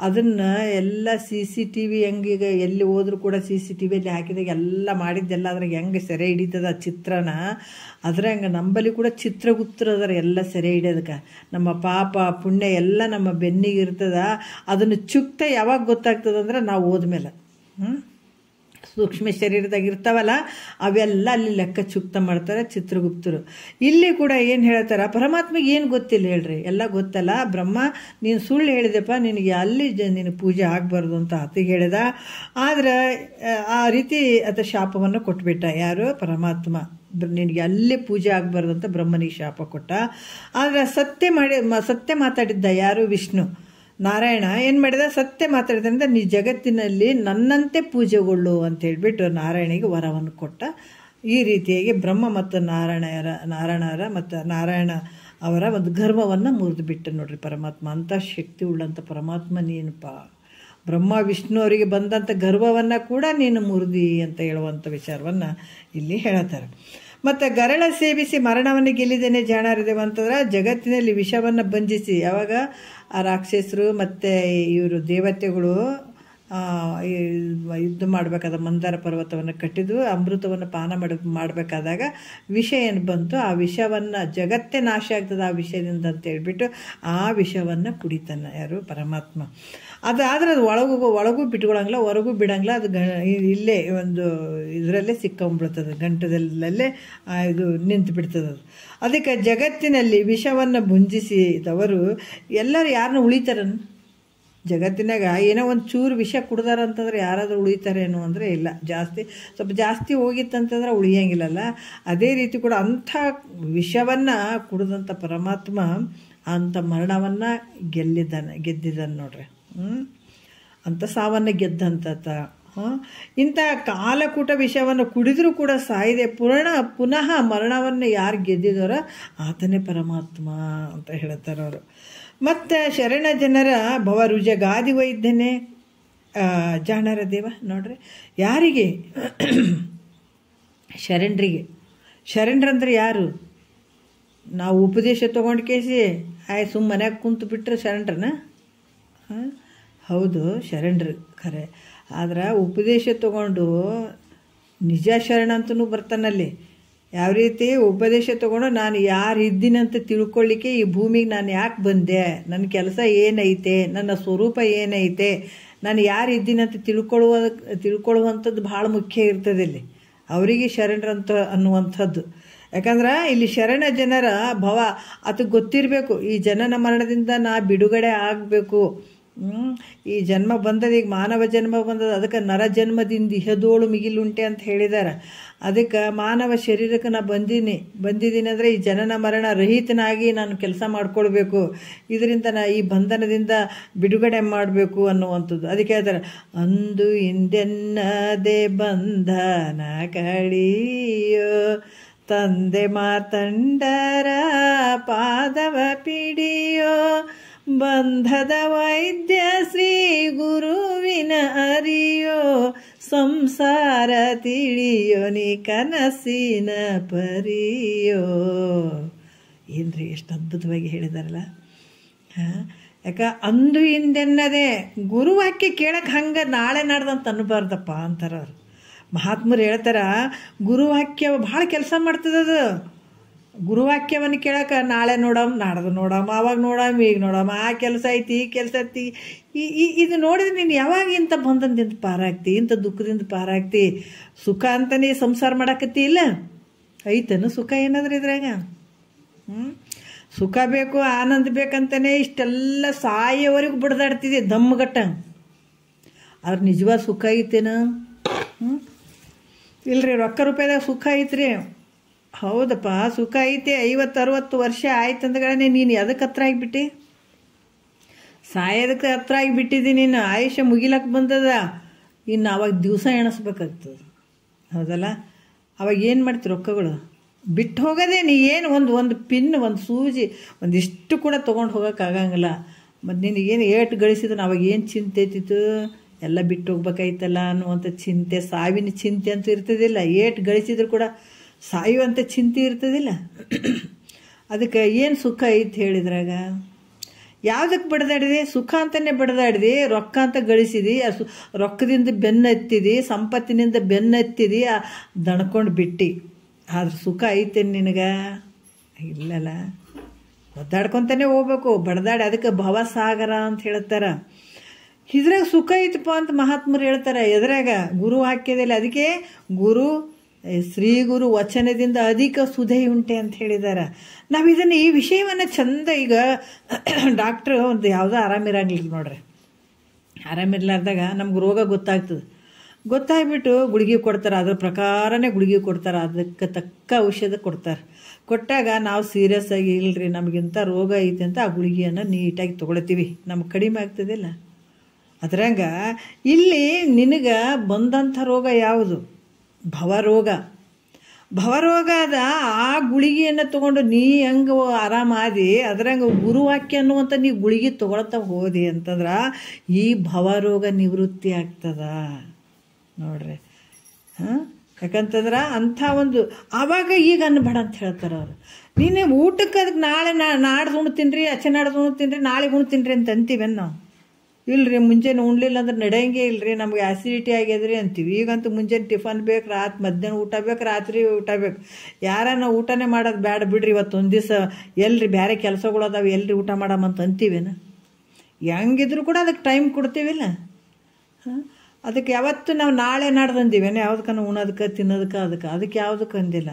ಅದನ್ನು ಎಲ್ಲ CCTV ಹೆಂಗೀಗ ಎಲ್ಲಿ ಹೋದ್ರೂ ಕೂಡ CCTVಯಲ್ಲಿ ಹಾಕಿದಾಗ ಎಲ್ಲ ಮಾಡಿದ್ದೆಲ್ಲ ಅದ್ರಾಗ ಹೆಂಗೆ ಸೆರೆ ಹಿಡಿತದ ಚಿತ್ರನ, ಅದ್ರಂಗೆ ನಂಬಲ್ಲಿ ಕೂಡ ಚಿತ್ರಗುಪ್ತರದಾರ ಎಲ್ಲ ಸೆರೆ ಹಿಡಿಯೋದಕ್ಕೆ. ನಮ್ಮ ಪಾಪ ಪುಣ್ಯ ಎಲ್ಲ ನಮ್ಮ ಬೆನ್ನಿಗೆ ಇರ್ತದ. ಅದನ್ನು ಚುಕ್ತ ಯಾವಾಗ ಗೊತ್ತಾಗ್ತದಂದ್ರೆ ನಾವು ಹೋದ್ಮೇಲೆ. ಸೂಕ್ಷ್ಮ ಶರೀರದಾಗ ಇರ್ತಾವಲ್ಲ ಅವೆಲ್ಲ ಅಲ್ಲಿ ಲೆಕ್ಕ ಚುಕ್ತ ಮಾಡ್ತಾರೆ ಚಿತ್ರಗುಪ್ತರು. ಇಲ್ಲಿ ಕೂಡ ಏನು ಹೇಳ್ತಾರೆ, ಪರಮಾತ್ಮಗೆ ಏನು ಗೊತ್ತಿಲ್ಲ ಹೇಳ್ರಿ, ಎಲ್ಲ ಗೊತ್ತಲ್ಲ. ಬ್ರಹ್ಮ ನೀನು ಸುಳ್ಳು ಹೇಳಿದೆಪ್ಪ, ನಿನಗೆ ಅಲ್ಲಿ ನಿನಗೆ ಪೂಜೆ ಆಗಬಾರ್ದು ಅಂತ ಆತಗೆ ಹೇಳಿದ. ಆದರೆ ಆ ರೀತಿ ಆತ ಶಾಪವನ್ನು ಕೊಟ್ಬಿಟ್ಟ. ಯಾರು? ಪರಮಾತ್ಮ. ನಿನಗೆ ಅಲ್ಲೇ ಪೂಜೆ ಆಗಬಾರ್ದು ಅಂತ ಬ್ರಹ್ಮನಿಗೆ ಶಾಪ ಕೊಟ್ಟ. ಆದರೆ ಸತ್ಯ ಮಾತಾಡಿದ್ದ ಯಾರು? ವಿಷ್ಣು. ನಾರಾಯಣ ಏನು ಮಾಡಿದ? ಸತ್ಯ ಮಾತಾಡಿದ್ರಿಂದ ನೀ ಜಗತ್ತಿನಲ್ಲಿ ನನ್ನಂತೆ ಪೂಜೆಗೊಳ್ಳು ಅಂತ ಹೇಳ್ಬಿಟ್ಟು ನಾರಾಯಣಿಗೆ ವರವನ್ನು ಕೊಟ್ಟ. ಈ ರೀತಿಯಾಗಿ ಬ್ರಹ್ಮ ಮತ್ತು ನಾರಾಯಣರ ಮತ್ತು ನಾರಾಯಣ ಅವರ ಒಂದು ಗರ್ವವನ್ನು ಮುರಿದು ಬಿಟ್ಟು ನೋಡ್ರಿ ಪರಮಾತ್ಮ. ಅಂಥ ಶಕ್ತಿ ಉಳ್ಳಂಥ ಪರಮಾತ್ಮ ನೀನಪ್ಪ. ಬ್ರಹ್ಮ ವಿಷ್ಣು ಅವರಿಗೆ ಬಂದಂಥ ಗರ್ವವನ್ನು ಕೂಡ ನೀನು ಮುರಿದಿ ಅಂತ ಹೇಳುವಂಥ ವಿಚಾರವನ್ನು ಇಲ್ಲಿ ಹೇಳ್ತಾರೆ. ಮತ್ತು ಗರಳ ಸೇವಿಸಿ ಮರಣವನ್ನು ಗೆಲ್ಲಿದ್ದೇನೆ ಜಾಣರಿದೇವ ಅಂತಂದ್ರೆ, ಜಗತ್ತಿನಲ್ಲಿ ವಿಷವನ್ನು ಬಂಧಿಸಿ, ಯಾವಾಗ ಆ ರಾಕ್ಷಸರು ಮತ್ತು ಇವರು ದೇವತೆಗಳು ಯುದ್ಧ ಮಾಡಬೇಕಾದ ಮಂದಾರ ಪರ್ವತವನ್ನು ಕಟ್ಟಿದ್ದು ಅಮೃತವನ್ನು ಪಾನ ಮಾಡಬೇಕಾದಾಗ ವಿಷ ಏನು ಬಂತು, ಆ ವಿಷವನ್ನು ಜಗತ್ತೇ ನಾಶ ಆಗ್ತದೆ ಆ ವಿಷಯದಿಂದ ಅಂತ ಹೇಳ್ಬಿಟ್ಟು ಆ ವಿಷವನ್ನು ಕುಡಿತಾನೆ ಯಾರು? ಪರಮಾತ್ಮ. ಅದಾದರೆ ಅದು ಒಳಗೂ ಬಿಟ್ಕೊಳಂಗಿಲ್ಲ, ಹೊರಗೂ ಬಿಡಂಗಿಲ್ಲ. ಅದು ಇಲ್ಲೇ ಒಂದು ಇದರಲ್ಲೇ ಸಿಕ್ಕೊಂಡ್ಬಿಡ್ತದೆ, ಗಂಟದಲ್ಲೇ ಇದು ನಿಂತು ಬಿಡ್ತದೆ ಅದು. ಅದಕ್ಕೆ ಜಗತ್ತಿನಲ್ಲಿ ವಿಷವನ್ನು ಭುಂಜಿಸಿದವರು ಎಲ್ಲರೂ ಯಾರನ್ನ ಉಳಿತಾರ? ಜಗತ್ತಿನಾಗ ಏನೋ ಒಂದು ಚೂರು ವಿಷ ಕುಡ್ದಾರ ಅಂತಂದ್ರೆ ಯಾರಾದರೂ ಉಳಿತಾರೇನು ಅಂದರೆ ಇಲ್ಲ. ಸ್ವಲ್ಪ ಜಾಸ್ತಿ ಹೋಗಿತ್ತಂತಂದ್ರೆ ಉಳಿಯಂಗಿಲ್ಲಲ್ಲ. ಅದೇ ರೀತಿ ಕೂಡ ಅಂಥ ವಿಷವನ್ನು ಕುಡಿದಂಥ ಪರಮಾತ್ಮ ಅಂಥ ಮರಣವನ್ನು ಗೆದ್ದಿದ್ದಾನೆ ನೋಡ್ರಿ. ಅಂಥ ಸಾವನ್ನು ಗೆದ್ದಂತ ಇಂಥ ಕಾಲಕೂಟ ವಿಷವನ್ನು ಕುಡಿದ್ರೂ ಕೂಡ ಸಾಯದೆ ಪುನಃ ಮರಣವನ್ನು ಯಾರು ಗೆದ್ದಿದಾರೋ ಆತನೇ ಪರಮಾತ್ಮ ಅಂತ ಹೇಳ್ತಾರೆ ಅವರು. ಮತ್ತು ಶರಣ ಜನರ ಭವರುಜಗಾದಿ ವೈದ್ಯನೇ ಜಾಣರ ದೇವ ನೋಡ್ರಿ. ಯಾರಿಗೆ? ಶರಣರಂದ್ರೆ ಯಾರು? ನಾವು ಉಪದೇಶ ತೊಗೊಂಡು ಕೇಸಿ ಸುಮ್ಮ ಮನ್ಯಾಗ ಕುಂತು ಬಿಟ್ಟರೆ ಶರಣರನ? ಹೌದು, ಶರಣರು ಖರೆ. ಆದ್ರೆ ಉಪದೇಶ ತೊಗೊಂಡು ನಿಜ ಶರಣ ಅಂತನೂ ಬರ್ತಾನಲ್ಲಿ. ಯಾವ ರೀತಿ ಉಪದೇಶ ತೊಗೊಂಡು ನಾನು ಯಾರು ಇದ್ದೀನಂತ ತಿಳ್ಕೊಳ್ಳಿಕ್ಕೆ ಈ ಭೂಮಿಗೆ ನಾನು ಯಾಕೆ ಬಂದೆ, ನನ್ನ ಕೆಲಸ ಏನೈತೆ, ನನ್ನ ಸ್ವರೂಪ ಏನೈತೆ, ನಾನು ಯಾರು ಇದ್ದೀನಂತ ತಿಳ್ಕೊಳ್ಳುವಂಥದ್ದು ಭಾಳ ಮುಖ್ಯ ಇರ್ತದೆ ಇಲ್ಲಿ ಅವರಿಗೆ ಶರಣರಂತ ಅನ್ನುವಂಥದ್ದು. ಯಾಕಂದ್ರೆ ಇಲ್ಲಿ ಶರಣ ಜನರ ಭವ ಅದು ಗೊತ್ತಿರಬೇಕು. ಈ ಜನನ ಮರಣದಿಂದ ನಾ ಬಿಡುಗಡೆ ಆಗಬೇಕು. ಈ ಜನ್ಮ ಬಂದದ, ಈಗ ಮಾನವ ಜನ್ಮ ಬಂದದ, ಅದಕ್ಕೆ ನರ ಜನ್ಮದಿಂದ ಇಹದೋಳು ಮಿಗಿಲುಂಟೆ ಅಂತ ಹೇಳಿದ್ದಾರೆ. ಅದಕ್ಕೆ ಮಾನವ ಶರೀರಕ್ಕೆ ನಾ ಬಂದಿದ್ದೀನಿ ಅಂದರೆ ಈ ಜನನ ಮರಣ ರಹಿತನಾಗಿ ನಾನು ಕೆಲಸ ಮಾಡ್ಕೊಳ್ಬೇಕು. ಇದರಿಂದ ನಾ ಈ ಬಂಧನದಿಂದ ಬಿಡುಗಡೆ ಮಾಡಬೇಕು ಅನ್ನುವಂಥದ್ದು. ಅದಕ್ಕೆ ಹೇಳ್ತಾರೆ, ಅಂದು ಹಿಂದೆನ್ನದೆ ಬಂಧನ ಕಳಿಯೋ ತಂದೆ ಮಾತಂಡರ ಪಾದವ ಪಿಡಿಯೋ ಬಂಧದ ವೈದ್ಯ ಶ್ರೀ ಗುರುವಿನ ಅರಿಯೋ ಸಂಸಾರ ತಿಳಿಯೋ ನೀ ಕನಸಿನ ಪರಿಯೋ. ಏನ್ರಿ ಎಷ್ಟು ಅದ್ಭುತವಾಗಿ ಹೇಳಿದಾರಲ್ಲ. ಯಾಕ ಅಂದು ಹಿಂದೆನ್ನದೆ ಗುರುವಾಕ್ಯ ಕೇಳಕ್ಕೆ ಹಂಗೆ ನಾಳೆ ನಾಡ್ದಂತ ಅನ್ನಬಾರ್ದಪ್ಪ ಅಂತಾರ ಅವ್ರು. ಮಹಾತ್ಮರು ಹೇಳ್ತಾರ, ಗುರುವಾಕ್ಯ ಭಾಳ ಕೆಲಸ ಮಾಡ್ತದದು. ಗುರುವಾಕ್ಯವನ್ನು ಕೇಳಕ್ಕೆ ನಾಳೆ ನೋಡಮ್ಮ, ನಾಡ್ದು ನೋಡಮ್ಮ, ಆವಾಗ ನೋಡಮ್ಮ, ಈಗ ನೋಡಮ್ಮ, ಆ ಕೆಲಸ ಐತಿ, ಈ ಕೆಲಸ ಐತಿ, ಇದು ನೋಡಿದ್ರೆ ನೀನು ಯಾವಾಗ ಇಂಥ ಬಂಧನದಿಂದ ಪಾರಾಗ್ತಿ, ಇಂಥ ದುಃಖದಿಂದ ಪಾರಾಗ್ತಿ? ಸುಖ ಅಂತಲೇ ಸಂಸಾರ ಮಾಡಾಕತ್ತಿ ಇಲ್ಲ? ಐತನು ಸುಖ ಏನಾದ್ರೂ ಇದ್ರಾಗ? ಸುಖ ಬೇಕು, ಆನಂದ ಬೇಕಂತಲೇ ಇಷ್ಟೆಲ್ಲ ಸಾಯೋವರೆಗೂ ಬಡ್ದಾಡ್ತಿದ್ದೆ ದಮ್ಮಗಟ್ಟ. ಆದ್ರೆ ನಿಜವಾದ ಸುಖ ಐತೇನು? ಇಲ್ರಿ, ರೊಕ್ಕ ರೂಪಾಯಿದಾಗ ಸುಖ ಐತ್ರಿ. ಹೌದಪ್ಪ, ಸುಖ ಐತೆ. 50-60 ವರ್ಷ ಆಯ್ತಂದ್ಗಳೇ ನೀನು ಅದಕ್ಕೆ ಹತ್ರ ಆಗಿಬಿಟ್ಟು ಸಾಯೋದಕ್ಕೆ ಹತ್ರ ಆಗಿಬಿಟ್ಟಿದ್ದೀನಿ. ನೀನು ಆಯುಷ್ಯ ಮುಗಿಲಕ್ಕೆ ಬಂದದ. ಇನ್ನು ಅವಾಗ ದಿವಸ ಎಣಿಸ್ಬೇಕಾಗ್ತದೆ, ಹೌದಲ್ಲ? ಅವಾಗ ಏನು ಮಾಡ್ತೀವಿ? ರೊಕ್ಕಗಳು ಬಿಟ್ಟು ಹೋಗೋದೇ. ನೀ ಏನು ಒಂದು ಪಿನ್, ಒಂದು ಸೂಜಿ, ಒಂದಿಷ್ಟು ಕೂಡ ತೊಗೊಂಡು ಹೋಗೋಕ್ಕಾಗಂಗಿಲ್ಲ. ಮತ್ತು ನಿನಗೇನು ಏಟು ಗಳಿಸಿದ್ರು ಅವಾಗ ಏನು ಚಿಂತೆ ಐತಿತ್ತು? ಎಲ್ಲ ಬಿಟ್ಟು ಹೋಗ್ಬೇಕಾಯ್ತಲ್ಲ ಅನ್ನುವಂಥ ಚಿಂತೆ, ಸಾವಿನ ಚಿಂತೆ ಅಂತೂ ಇರ್ತದಿಲ್ಲ. ಏಟು ಗಳಿಸಿದ್ರು ಕೂಡ ಸಾಯುವಂಥ ಚಿಂತೆ ಇರ್ತದಿಲ್ಲ. ಅದಕ್ಕೆ ಏನು ಸುಖ ಐತೆ ಹೇಳಿದ್ರಾಗ? ಯಾವುದಕ್ಕೆ ಬಡ್ದಾಡಿದೆ? ಸುಖ ಅಂತಲೇ ಬಡ್ದಾಡಿದೆ. ರೊಕ್ಕ ಅಂತ ಗಳಿಸಿದಿ, ರೊಕ್ಕದಿಂದ ಬೆನ್ನತ್ತಿದಿ, ಸಂಪತ್ತಿನಿಂದ ಬೆನ್ನತ್ತಿದಿ, ದಣ್ಕೊಂಡು ಬಿಟ್ಟು. ಆದ್ರೆ ಸುಖ ಐತೆ ನಿನಗೆ? ಇಲ್ಲಲ್ಲ. ಒದ್ದಾಡ್ಕೊತಾನೆ ಹೋಗ್ಬೇಕು, ಬಡ್ದಾಡಿ. ಅದಕ್ಕೆ ಭವಸಾಗರ ಅಂತ ಹೇಳ್ತಾರೆ. ಇದ್ರಾಗ ಸುಖ ಐತಪ್ಪ ಅಂತ ಮಹಾತ್ಮರು ಹೇಳ್ತಾರೆ. ಎದ್ರಾಗ? ಗುರು ವಾಕ್ಯದಲ್ಲಿ. ಅದಕ್ಕೆ ಗುರು ಶ್ರೀ ಗುರು ವಚನದಿಂದ ಅಧಿಕ ಸುಧೆ ಉಂಟೆ ಅಂತ ಹೇಳಿದ್ದಾರೆ. ನಾವು ಇದನ್ನು, ಈ ವಿಷಯವನ್ನು ಚಂದ, ಈಗ ಡಾಕ್ಟ್ರು ಒಂದು ಯಾವುದೋ ಆರಾಮಿರಂಗಿಲ್ಲ ನೋಡ್ರಿ, ಆರಾಮಿರ್ಲಾರ್ದಾಗ ನಮ್ಗೆ ರೋಗ ಗೊತ್ತಾಗ್ಬಿಟ್ಟು ಗುಳಿಗೆ ಕೊಡ್ತಾರೆ. ಅದ್ರ ಪ್ರಕಾರನೇ ಗುಳಿಗೆ ಕೊಡ್ತಾರೆ, ಅದಕ್ಕೆ ತಕ್ಕ ಔಷಧ ಕೊಡ್ತಾರೆ. ಕೊಟ್ಟಾಗ ನಾವು ಸೀರಿಯಸ್ ಆಗಿ ಇಲ್ರಿ ನಮಗಿಂತ ರೋಗ ಐತೆ ಅಂತ ಆ ಗುಳಿಗೆಯನ್ನು ನೀಟಾಗಿ ತೊಗೊಳ್ತೀವಿ, ನಮ್ಗೆ ಕಡಿಮೆ ಆಗ್ತದಿಲ್ಲ. ಅದ್ರಂಗ ಇಲ್ಲಿ ನಿನಗೆ ಬಂದಂಥ ರೋಗ ಯಾವುದು? ಭವರೋಗದ ಆ ಗುಳಿಗೆಯನ್ನು ತೊಗೊಂಡು ನೀ ಹೆಂಗೆ ಆರಾಮಾದಿ, ಅದ್ರಂಗೆ ಗುರುವಾಕ್ಯ ಅನ್ನುವಂಥ ನೀ ಗುಳಿಗೆ ತೊಗೊಳ್ತಾ ಹೋದಿ ಅಂತಂದ್ರೆ ಈ ಭವರೋಗ ನಿವೃತ್ತಿ ಆಗ್ತದ ನೋಡ್ರಿ. ಯಾಕಂತಂದ್ರೆ ಅಂಥ ಒಂದು ಆವಾಗ ಈಗ ಅನ್ನಬೇಡ ಅಂತ ಹೇಳ್ತಾರೆ ಅವರು. ನೀನು ಊಟಕ್ಕೆ ಅದಕ್ಕೆ ನಾಳೆ ನಾಡ್ದು ಉಣ್ತೀನಿ ರೀ, ನಾಡ್ದು ಉಣ್ತೀನಿ ರೀ, ನಾಳೆ ಉಣ್ತೀನಿ ರೀ ಅಂತ ಅಂತೀವೇನು ನಾವು? ಇಲ್ರಿ, ಮುಂಜಾನೆ ಉಣ್ಲಿಲ್ಲ ಅಂದ್ರೆ ನಡೆಯಂಗೆ ಇಲ್ರಿ, ನಮ್ಗೆ ಆ್ಯಸಿಡಿಟಿ ಆಗ್ಯದ್ರಿ ಅಂತೀವಿ. ಈಗಂತೂ ಮುಂಜಾನೆ ಟಿಫನ್ ಬೇಕು, ಮಧ್ಯಾಹ್ನ ಊಟ ಬೇಕು, ರಾತ್ರಿ ಊಟ ಬೇಕು. ಯಾರನ್ನ ಊಟನೇ ಮಾಡೋದು ಬೇಡ ಬಿಡ್ರಿ, ಇವತ್ತು ಒಂದು ದಿವಸ ಎಲ್ರಿ ಬೇರೆ ಕೆಲಸಗಳು ಅದಾವೆ, ಎಲ್ರಿ ಊಟ ಮಾಡಮ್ಮಂತ ಅಂತೀವೇನು? ಹೆಂಗಿದ್ರು ಕೂಡ ಅದಕ್ಕೆ ಟೈಮ್ ಕೊಡ್ತೀವಿಲ್ಲ. ಅದಕ್ಕೆ ಯಾವತ್ತು ನಾವು ನಾಳೆ ನಾಡ್ದು ಅಂದೀವೇನು? ಯಾವುದಕ್ಕನ ಉಣೋದಕ್ಕೆ, ತಿನ್ನೋದಕ್ಕೆ, ಅದಕ್ಕೆ ಯಾವುದಕ್ಕೆ ಅಂದಿಲ್ಲ.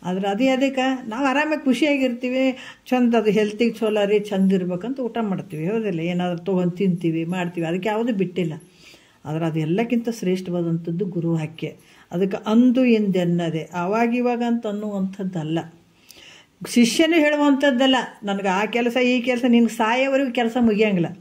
ಆದ್ರೆ ಅದಕ್ಕೆ ನಾವು ಆರಾಮಾಗಿ ಖುಷಿಯಾಗಿರ್ತೀವಿ, ಚಂದ, ಅದು ಹೆಲ್ತಿಗೆ ಚಲೋ ರೀ, ಚಂದ ಇರ್ಬೇಕಂತ ಊಟ ಮಾಡ್ತೀವಿ, ಹೌದಿಲ್ಲ? ಏನಾದರೂ ತೊಗೊಂಡು ತಿಂತೀವಿ, ಮಾಡ್ತೀವಿ, ಅದಕ್ಕೆ ಯಾವುದೂ ಬಿಟ್ಟಿಲ್ಲ. ಆದರೆ ಅದೆಲ್ಲಕ್ಕಿಂತ ಶ್ರೇಷ್ಠವಾದಂಥದ್ದು ಗುರುವಾಕ್ಯ. ಅದಕ್ಕೆ ಅಂದು ಎಂದೆನ್ನದೆ ಅವಾಗಿವಾಗ ಅಂತ ಅನ್ನುವಂಥದ್ದಲ್ಲ, ಶಿಷ್ಯನೂ ಹೇಳುವಂಥದ್ದಲ್ಲ. ನನಗೆ ಆ ಕೆಲಸ, ಈ ಕೆಲಸ, ನಿನ್ಗೆ ಸಾಯೋವರೆಗೂ ಕೆಲಸ ಮುಗಿಯಂಗಿಲ್ಲ.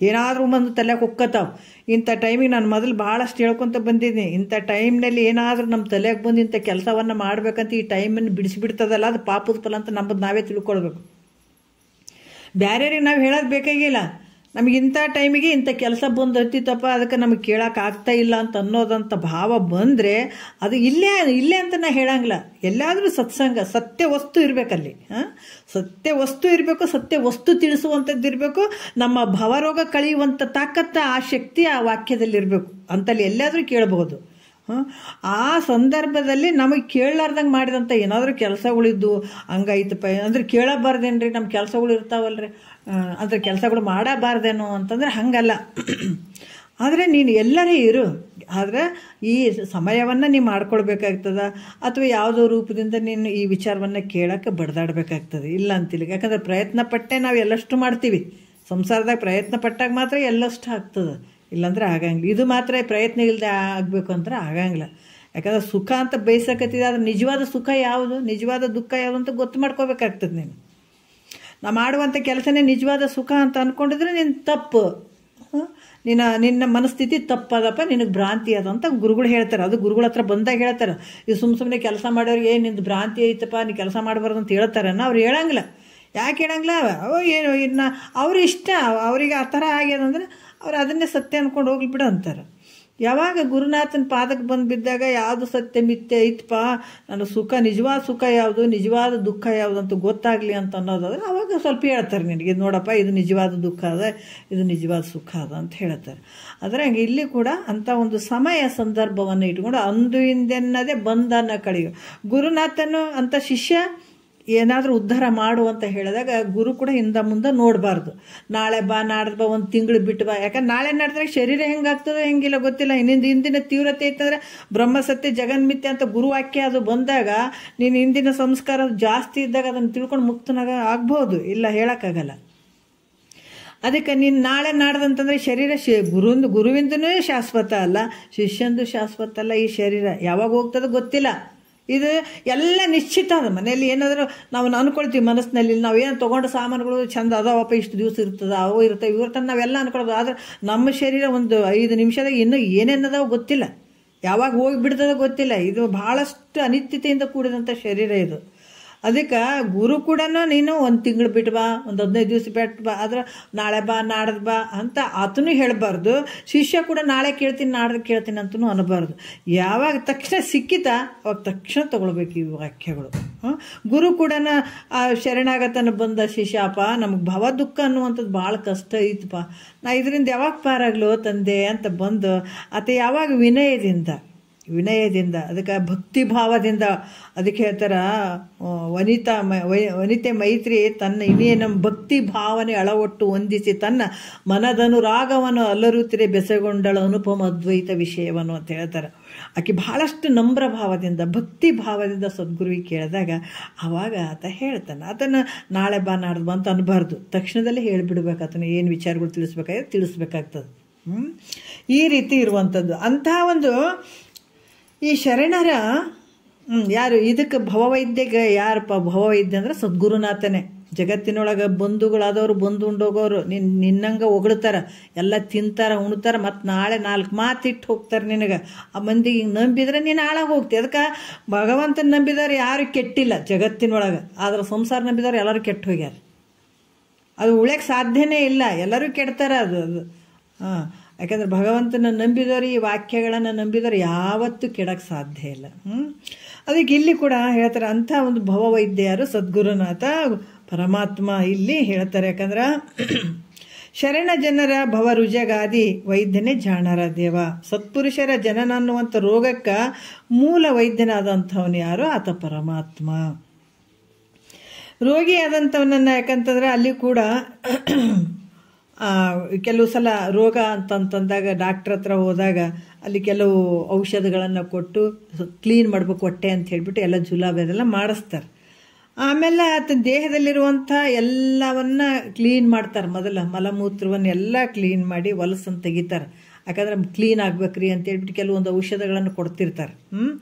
ಏನಾದರೂ ಬಂದು ತಲೆಗೆ ಹೊಕ್ಕತ್ತಾವೆ. ಇಂಥ ಟೈಮಿಗೆ ನಾನು ಮೊದಲು ಭಾಳಷ್ಟು ಹೇಳ್ಕೊತ ಬಂದಿದ್ದೀನಿ. ಇಂಥ ಟೈಮ್ನಲ್ಲಿ ಏನಾದರೂ ನಮ್ಮ ತಲೆಗೆ ಬಂದು ಇಂಥ ಕೆಲಸವನ್ನು ಮಾಡಬೇಕಂತ ಈ ಟೈಮನ್ನು ಬಿಡಿಸಿಬಿಡ್ತದಲ್ಲ, ಅದು ಪಾಪದ ಫಲ ಅಂತ ನಮ್ಮದು ನಾವೇ ತಿಳ್ಕೊಳ್ಬೇಕು. ಬೇರೆಯವ್ರಿಗೆ ನಾವು ಹೇಳೋದು ಬೇಕಾಗಿಲ್ಲ. ನಮಗೆ ಇಂಥ ಟೈಮಿಗೆ ಇಂಥ ಕೆಲಸ ಬಂದು ಹತ್ತಿತ್ತಪ್ಪ, ಅದಕ್ಕೆ ನಮಗೆ ಕೇಳೋಕೆ ಆಗ್ತಾ ಇಲ್ಲ ಅಂತ ಅನ್ನೋದಂಥ ಭಾವ ಬಂದರೆ ಅದು ಇಲ್ಲೇ ಅಂತ ನಾ ಹೇಳಂಗಿಲ್ಲ. ಎಲ್ಲಾದರೂ ಸತ್ಸಂಗ, ಸತ್ಯ ವಸ್ತು ಇರಬೇಕಲ್ಲಿ. ಸತ್ಯ ವಸ್ತು ಇರಬೇಕು, ಸತ್ಯ ವಸ್ತು ತಿಳಿಸುವಂಥದ್ದು ಇರಬೇಕು. ನಮ್ಮ ಭವರೋಗ ಕಳೆಯುವಂಥ ತಾಕತ್ತ, ಆ ಶಕ್ತಿ ಆ ವಾಕ್ಯದಲ್ಲಿರಬೇಕು. ಅಂತಲ್ಲಿ ಎಲ್ಲಾದರೂ ಕೇಳಬಹುದು. ಆ ಸಂದರ್ಭದಲ್ಲಿ ನಮಗೆ ಕೇಳಲಾರ್ದಂಗೆ ಮಾಡಿದಂಥ ಏನಾದರೂ ಕೆಲಸಗಳಿದ್ದು ಹಂಗಾಯ್ತಪ್ಪ ಅಂದ್ರೆ ಕೇಳಬಾರ್ದೇನ್ರಿ? ನಮ್ಮ ಕೆಲಸಗಳು ಇರ್ತಾವಲ್ರಿ, ಅಂದರೆ ಕೆಲಸಗಳು ಮಾಡಬಾರ್ದೇನೋ ಅಂತಂದ್ರೆ ಹಂಗಲ್ಲ. ಆದರೆ ನೀನು ಎಲ್ಲರೇ ಇರು, ಆದರೆ ಈ ಸಮಯವನ್ನು ನೀನು ಮಾಡ್ಕೊಳ್ಬೇಕಾಗ್ತದ, ಅಥವಾ ಯಾವುದೋ ರೂಪದಿಂದ ನೀನು ಈ ವಿಚಾರವನ್ನು ಕೇಳೋಕ್ಕೆ ಬಡ್ದಾಡಬೇಕಾಗ್ತದೆ. ಇಲ್ಲ ಅಂತಿಲ್ಲ. ಯಾಕಂದರೆ ಪ್ರಯತ್ನ ಪಟ್ಟೆ ನಾವು ಎಲ್ಲಷ್ಟು ಮಾಡ್ತೀವಿ. ಸಂಸಾರದಾಗ ಪ್ರಯತ್ನ ಪಟ್ಟಾಗ ಮಾತ್ರ ಎಲ್ಲಷ್ಟು ಆಗ್ತದೆ, ಇಲ್ಲಾಂದ್ರೆ ಆಗಂಗಿಲ್ಲ. ಇದು ಮಾತ್ರ ಪ್ರಯತ್ನ ಇಲ್ಲದೆ ಆಗಬೇಕು ಅಂದ್ರೆ ಆಗಂಗಿಲ್ಲ. ಯಾಕಂದ್ರೆ ಸುಖ ಅಂತ ಬಯಸಕತ್ತಿದೆ, ಆದರೆ ನಿಜವಾದ ಸುಖ ಯಾವುದು, ನಿಜವಾದ ದುಃಖ ಯಾವುದು ಅಂತ ಗೊತ್ತು ಮಾಡ್ಕೋಬೇಕಾಗ್ತದೆ. ನೀನು ನಾ ಮಾಡುವಂಥ ಕೆಲಸನೇ ನಿಜವಾದ ಸುಖ ಅಂತ ಅಂದ್ಕೊಂಡಿದ್ರೆ ನಿನ್ನ ತಪ್ಪು, ನಿನ್ನ ಮನಸ್ಥಿತಿ ತಪ್ಪದಪ್ಪ, ನಿನಗೆ ಭ್ರಾಂತಿ ಅದು ಅಂತ ಗುರುಗಳು ಹೇಳ್ತಾರೆ. ಅದು ಗುರುಗಳ ಹತ್ರ ಬಂದಾಗ ಹೇಳ್ತಾರೆ. ಇದು ಸುಮ್ಮನೆ ಕೆಲಸ ಮಾಡೋರಿಗೆ ನಿಂದು ಭ್ರಾಂತಿ ಐತಪ್ಪ, ನೀ ಕೆಲಸ ಮಾಡಬಾರ್ದು ಅಂತ ಹೇಳ್ತಾರನ್ನ ಅವ್ರು ಹೇಳಂಗಿಲ್ಲ. ಯಾಕೆ ಹೇಳಂಗಿಲ್ಲ? ಏನು ಇನ್ನು ಅವ್ರ ಇಷ್ಟ, ಅವರಿಗೆ ಆ ಥರ ಆಗ್ಯದಂದ್ರೆ ಅವ್ರು ಅದನ್ನೇ ಸತ್ಯ ಅಂದ್ಕೊಂಡು ಹೋಗ್ಲಿ ಬಿಡು ಅಂತಾರೆ. ಯಾವಾಗ ಗುರುನಾಥನ ಪಾದಕ್ಕೆ ಬಂದು ಬಿದ್ದಾಗ ಯಾವುದು ಸತ್ಯ ಮಿಥ್ಯೆ ಐತಪ್ಪ, ನನ್ನ ಸುಖ, ನಿಜವಾದ ಸುಖ ಯಾವುದು, ನಿಜವಾದ ದುಃಖ ಯಾವುದು ಅಂತ ಗೊತ್ತಾಗಲಿ ಅಂತ ಅನ್ನೋದಾದ್ರೆ ಅವಾಗ ಸ್ವಲ್ಪ ಹೇಳ್ತಾರೆ ನಿನಗೆ, ಇದು ನೋಡಪ್ಪ, ಇದು ನಿಜವಾದ ದುಃಖ ಅದ, ಇದು ನಿಜವಾದ ಸುಖ ಅದ ಅಂತ ಹೇಳ್ತಾರೆ. ಆದರೆ ಹಂಗೆ ಇಲ್ಲಿ ಕೂಡ ಅಂಥ ಒಂದು ಸಮಯ ಸಂದರ್ಭವನ್ನು ಇಟ್ಕೊಂಡು ಅಂದು ಹಿಂದೆನ್ನದೇ ಬಂದನ್ನ ಕಳೆಯು. ಗುರುನಾಥನು ಅಂಥ ಶಿಷ್ಯ ಏನಾದರೂ ಉದ್ಧಾರ ಮಾಡು ಅಂತ ಹೇಳಿದಾಗ ಗುರು ಕೂಡ ಹಿಂದೆ ಮುಂದೆ ನೋಡಬಾರ್ದು. ನಾಳೆ ಬಾ, ನಾಡ್ದು ಬಾ, ಒಂದು ತಿಂಗಳು ಬಿಟ್ಟು ಬಾ. ಯಾಕಂದ್ರೆ ನಾಳೆ ನಾಡ್ದಾಗ ಶರೀರ ಹೆಂಗಾಗ್ತದೋ ಹೆಂಗಿಲ್ಲ ಗೊತ್ತಿಲ್ಲ. ಹಿಂದಿನ ತೀವ್ರತೆ ಇತ್ತಂದರೆ ಬ್ರಹ್ಮಸತ್ಯ ಜಗನ್ಮಿತ್ಯ ಅಂತ ಗುರುವಾಕ್ಯ ಅದು ಬಂದಾಗ ನೀನು ಹಿಂದಿನ ಸಂಸ್ಕಾರ ಜಾಸ್ತಿ ಇದ್ದಾಗ ಅದನ್ನು ತಿಳ್ಕೊಂಡು ಮುಕ್ತನಾಗ ಆಗ್ಬೋದು, ಇಲ್ಲ ಹೇಳೋಕ್ಕಾಗಲ್ಲ. ಅದಕ್ಕೆ ನೀನು ನಾಳೆ ನಾಡ್ದಂತಂದರೆ ಶರೀರ ಗುರುವಿಂದನೂ ಶಾಶ್ವತ ಅಲ್ಲ, ಶಿಷ್ಯಂದು ಶಾಶ್ವತ ಅಲ್ಲ. ಈ ಶರೀರ ಯಾವಾಗ ಹೋಗ್ತದೋ ಗೊತ್ತಿಲ್ಲ. ಇದು ಎಲ್ಲ ನಿಶ್ಚಿತ ಅದ. ಮನೆಯಲ್ಲಿ ಏನಾದರೂ ನಾವು ಅಂದ್ಕೊಳ್ತೀವಿ ಮನಸ್ಸಿನಲ್ಲಿ, ನಾವೇನು ತೊಗೊಂಡು ಸಾಮಾನುಗಳು ಚಂದ ಅದಾವಪ್ಪ, ಇಷ್ಟು ದಿವಸ ಇರ್ತದೆ, ಅವು ಇರ್ತವೆ, ಇವ್ರತನ ನಾವೆಲ್ಲ ಅಂದ್ಕೊಳ್ಳೋದು. ಆದರೆ ನಮ್ಮ ಶರೀರ ಒಂದು 5 ನಿಮಿಷದಾಗ ಇನ್ನೂ ಏನೇನದಾವ ಗೊತ್ತಿಲ್ಲ, ಯಾವಾಗ ಹೋಗಿಬಿಡ್ತದೋ ಗೊತ್ತಿಲ್ಲ. ಇದು ಭಾಳಷ್ಟು ಅನಿತ್ಯತೆಯಿಂದ ಕೂಡಿದಂಥ ಶರೀರ ಇದು. ಅದಕ್ಕೆ ಗುರು ಕೂಡ ನೀನು ಒಂದು ತಿಂಗಳು ಬಿಟ್ಟು ಬಾ, ಒಂದು 15 ದಿವಸ ಬಿಟ್ಟು ಬಾ, ಆದ್ರೆ ನಾಳೆ ಬಾ, ನಾಡ್ದು ಬಾ ಅಂತ ಆತನೂ ಹೇಳಬಾರ್ದು. ಶಿಷ್ಯ ಕೂಡ ನಾಳೆ ಕೇಳ್ತೀನಿ, ನಾಡ್ದು ಕೇಳ್ತೀನಿ ಅಂತಲೂ ಅನ್ನಬಾರ್ದು. ಯಾವಾಗ ತಕ್ಷಣ ಸಿಕ್ಕಿತ ಅವಾಗ ತಕ್ಷಣ ತೊಗೊಳ್ಬೇಕು ಈ ವಾಕ್ಯಗಳು. ಗುರು ಕೂಡ ಶರಣಾಗತನ ಬಂದ ಶಿಷ್ಯಪ್ಪ, ನಮಗೆ ಭವ ದುಃಖ ಅನ್ನುವಂಥದ್ದು ಭಾಳ ಕಷ್ಟ ಐತಪ್ಪ, ನಾ ಇದರಿಂದ ಯಾವಾಗ ಪಾರಾಗ್ಲೋ ತಂದೆ ಅಂತ ಬಂದು ಆತ ಯಾವಾಗ ವಿನಯದಿಂದ ಅದಕ್ಕೆ ಭಕ್ತಿ ಭಾವದಿಂದ, ಅದಕ್ಕೆ ಹೇಳ್ತಾರ ವನಿತೆ ಮೈತ್ರಿ ತನ್ನ ಇನ್ನೇ ನಮ್ಮ ಭಕ್ತಿ ಭಾವನೆ ಅಳವಟ್ಟು ಹೊಂದಿಸಿ ತನ್ನ ಮನದನುರಾಗವನ್ನು ಅಲ್ಲರುತ್ತಿರೆ ಬೆಸಗೊಂಡಳ ಅನುಪಮ ಅದ್ವೈತ ವಿಷಯವನ್ನು ಅಂತ ಹೇಳ್ತಾರೆ. ಆಕೆ ಬಹಳಷ್ಟು ನಮ್ರ ಭಾವದಿಂದ ಭಕ್ತಿ ಭಾವದಿಂದ ಸದ್ಗುರುವಿಗೆ ಕೇಳಿದಾಗ ಆವಾಗ ಆತ ಹೇಳ್ತಾನೆ. ಆತನ ನಾಳೆ ಬಾ, ನಾಡ್ದು ಬಾ ಅಂತ ಅನ್ನಬಾರ್ದು, ತಕ್ಷಣದಲ್ಲೇ ಹೇಳಿಬಿಡ್ಬೇಕು. ಆತನ ಏನು ವಿಚಾರಗಳು ತಿಳಿಸ್ಬೇಕಾಗ್ತದೆ. ಈ ರೀತಿ ಇರುವಂಥದ್ದು ಅಂಥ ಒಂದು ಈ ಶರಣರ ಯಾರು ಇದಕ್ಕೆ ಭವವೈದ್ಯಗೆ ಯಾರಪ್ಪ ಭವವೈದ್ಯ ಅಂದ್ರೆ ಸದ್ಗುರುನಾಥನೇ. ಜಗತ್ತಿನೊಳಗೆ ಬಂಧುಗಳಾದವರು ಬಂದು ಉಂಡೋಗೋರು ನಿನ್ನಂಗೆ ಹೊಗಳ್ತಾರೆ, ಎಲ್ಲ ತಿಂತಾರೆ, ಉಣ್ತಾರೆ, ಮತ್ತು ನಾಳೆ 4 ಮಾತಿಟ್ಟು ಹೋಗ್ತಾರೆ ನಿನಗೆ. ಆ ಮಂದಿಗೆ ಹಿಂಗೆ ನಂಬಿದ್ರೆ ನೀನು ಹಾಳಾಗಿ ಹೋಗ್ತಿ. ಅದಕ್ಕೆ ಭಗವಂತನ ನಂಬಿದವ್ರು ಯಾರು ಕೆಟ್ಟಿಲ್ಲ ಜಗತ್ತಿನೊಳಗೆ, ಆದ್ರೆ ಸಂಸಾರ ನಂಬಿದವ್ರು ಎಲ್ಲರೂ ಕೆಟ್ಟು ಹೋಗ್ಯಾರ. ಅದು ಉಳ್ಯಕ್ಕೆ ಸಾಧ್ಯನೇ ಇಲ್ಲ, ಎಲ್ಲರೂ ಕೆಡ್ತಾರೆ. ಅದು ಹಾಂ, ಯಾಕಂದ್ರೆ ಭಗವಂತನ ನಂಬಿದವರು, ಈ ವಾಕ್ಯಗಳನ್ನು ನಂಬಿದವರು ಯಾವತ್ತೂ ಕೆಡಕ್ಕೆ ಸಾಧ್ಯ ಇಲ್ಲ. ಅದಕ್ಕೆ ಇಲ್ಲಿ ಕೂಡ ಹೇಳ್ತಾರೆ ಅಂಥ ಒಂದು ಭವವೈದ್ಯ ಯಾರು ಸದ್ಗುರುನಾಥ ಪರಮಾತ್ಮ ಇಲ್ಲಿ ಹೇಳ್ತಾರೆ. ಯಾಕಂದ್ರೆ ಶರಣ ಜನರ ಭವರುಜಗಾದಿ ವೈದ್ಯನೇ ಜಾಣರ ದೇವ. ಸತ್ಪುರುಷರ ಜನನ ಅನ್ನುವಂಥ ರೋಗಕ್ಕೆ ಮೂಲ ವೈದ್ಯನಾದಂಥವನು ಯಾರು? ಆತ ಪರಮಾತ್ಮ. ರೋಗಿಯಾದಂಥವನನ್ನು ಯಾಕಂತಂದ್ರೆ ಅಲ್ಲಿ ಕೂಡ ಕೆಲವು ಸಲ ರೋಗ ಅಂತಂದಾಗ ಡಾಕ್ಟ್ರ್ ಹತ್ರ ಹೋದಾಗ ಅಲ್ಲಿ ಕೆಲವು ಔಷಧಗಳನ್ನು ಕೊಟ್ಟು ಕ್ಲೀನ್ ಮಾಡಬೇಕು ಹೊಟ್ಟೆ ಅಂತ ಹೇಳಿಬಿಟ್ಟು ಎಲ್ಲ ಜುಲಾಬೆಲ್ಲ ಮಾಡಿಸ್ತಾರೆ. ಆಮೇಲೆ ಆತ ದೇಹದಲ್ಲಿರುವಂಥ ಎಲ್ಲವನ್ನ ಕ್ಲೀನ್ ಮಾಡ್ತಾರೆ. ಮೊದಲ ಮಲಮೂತ್ರವನ್ನು ಎಲ್ಲ ಕ್ಲೀನ್ ಮಾಡಿ ಹೊಲಸನ್ನು ತೆಗಿತಾರೆ. ಯಾಕಂದ್ರೆ ಕ್ಲೀನ್ ಆಗ್ಬೇಕ್ರಿ ಅಂತ ಹೇಳ್ಬಿಟ್ಟು ಕೆಲವೊಂದು ಔಷಧಗಳನ್ನು ಕೊಡ್ತಿರ್ತಾರೆ.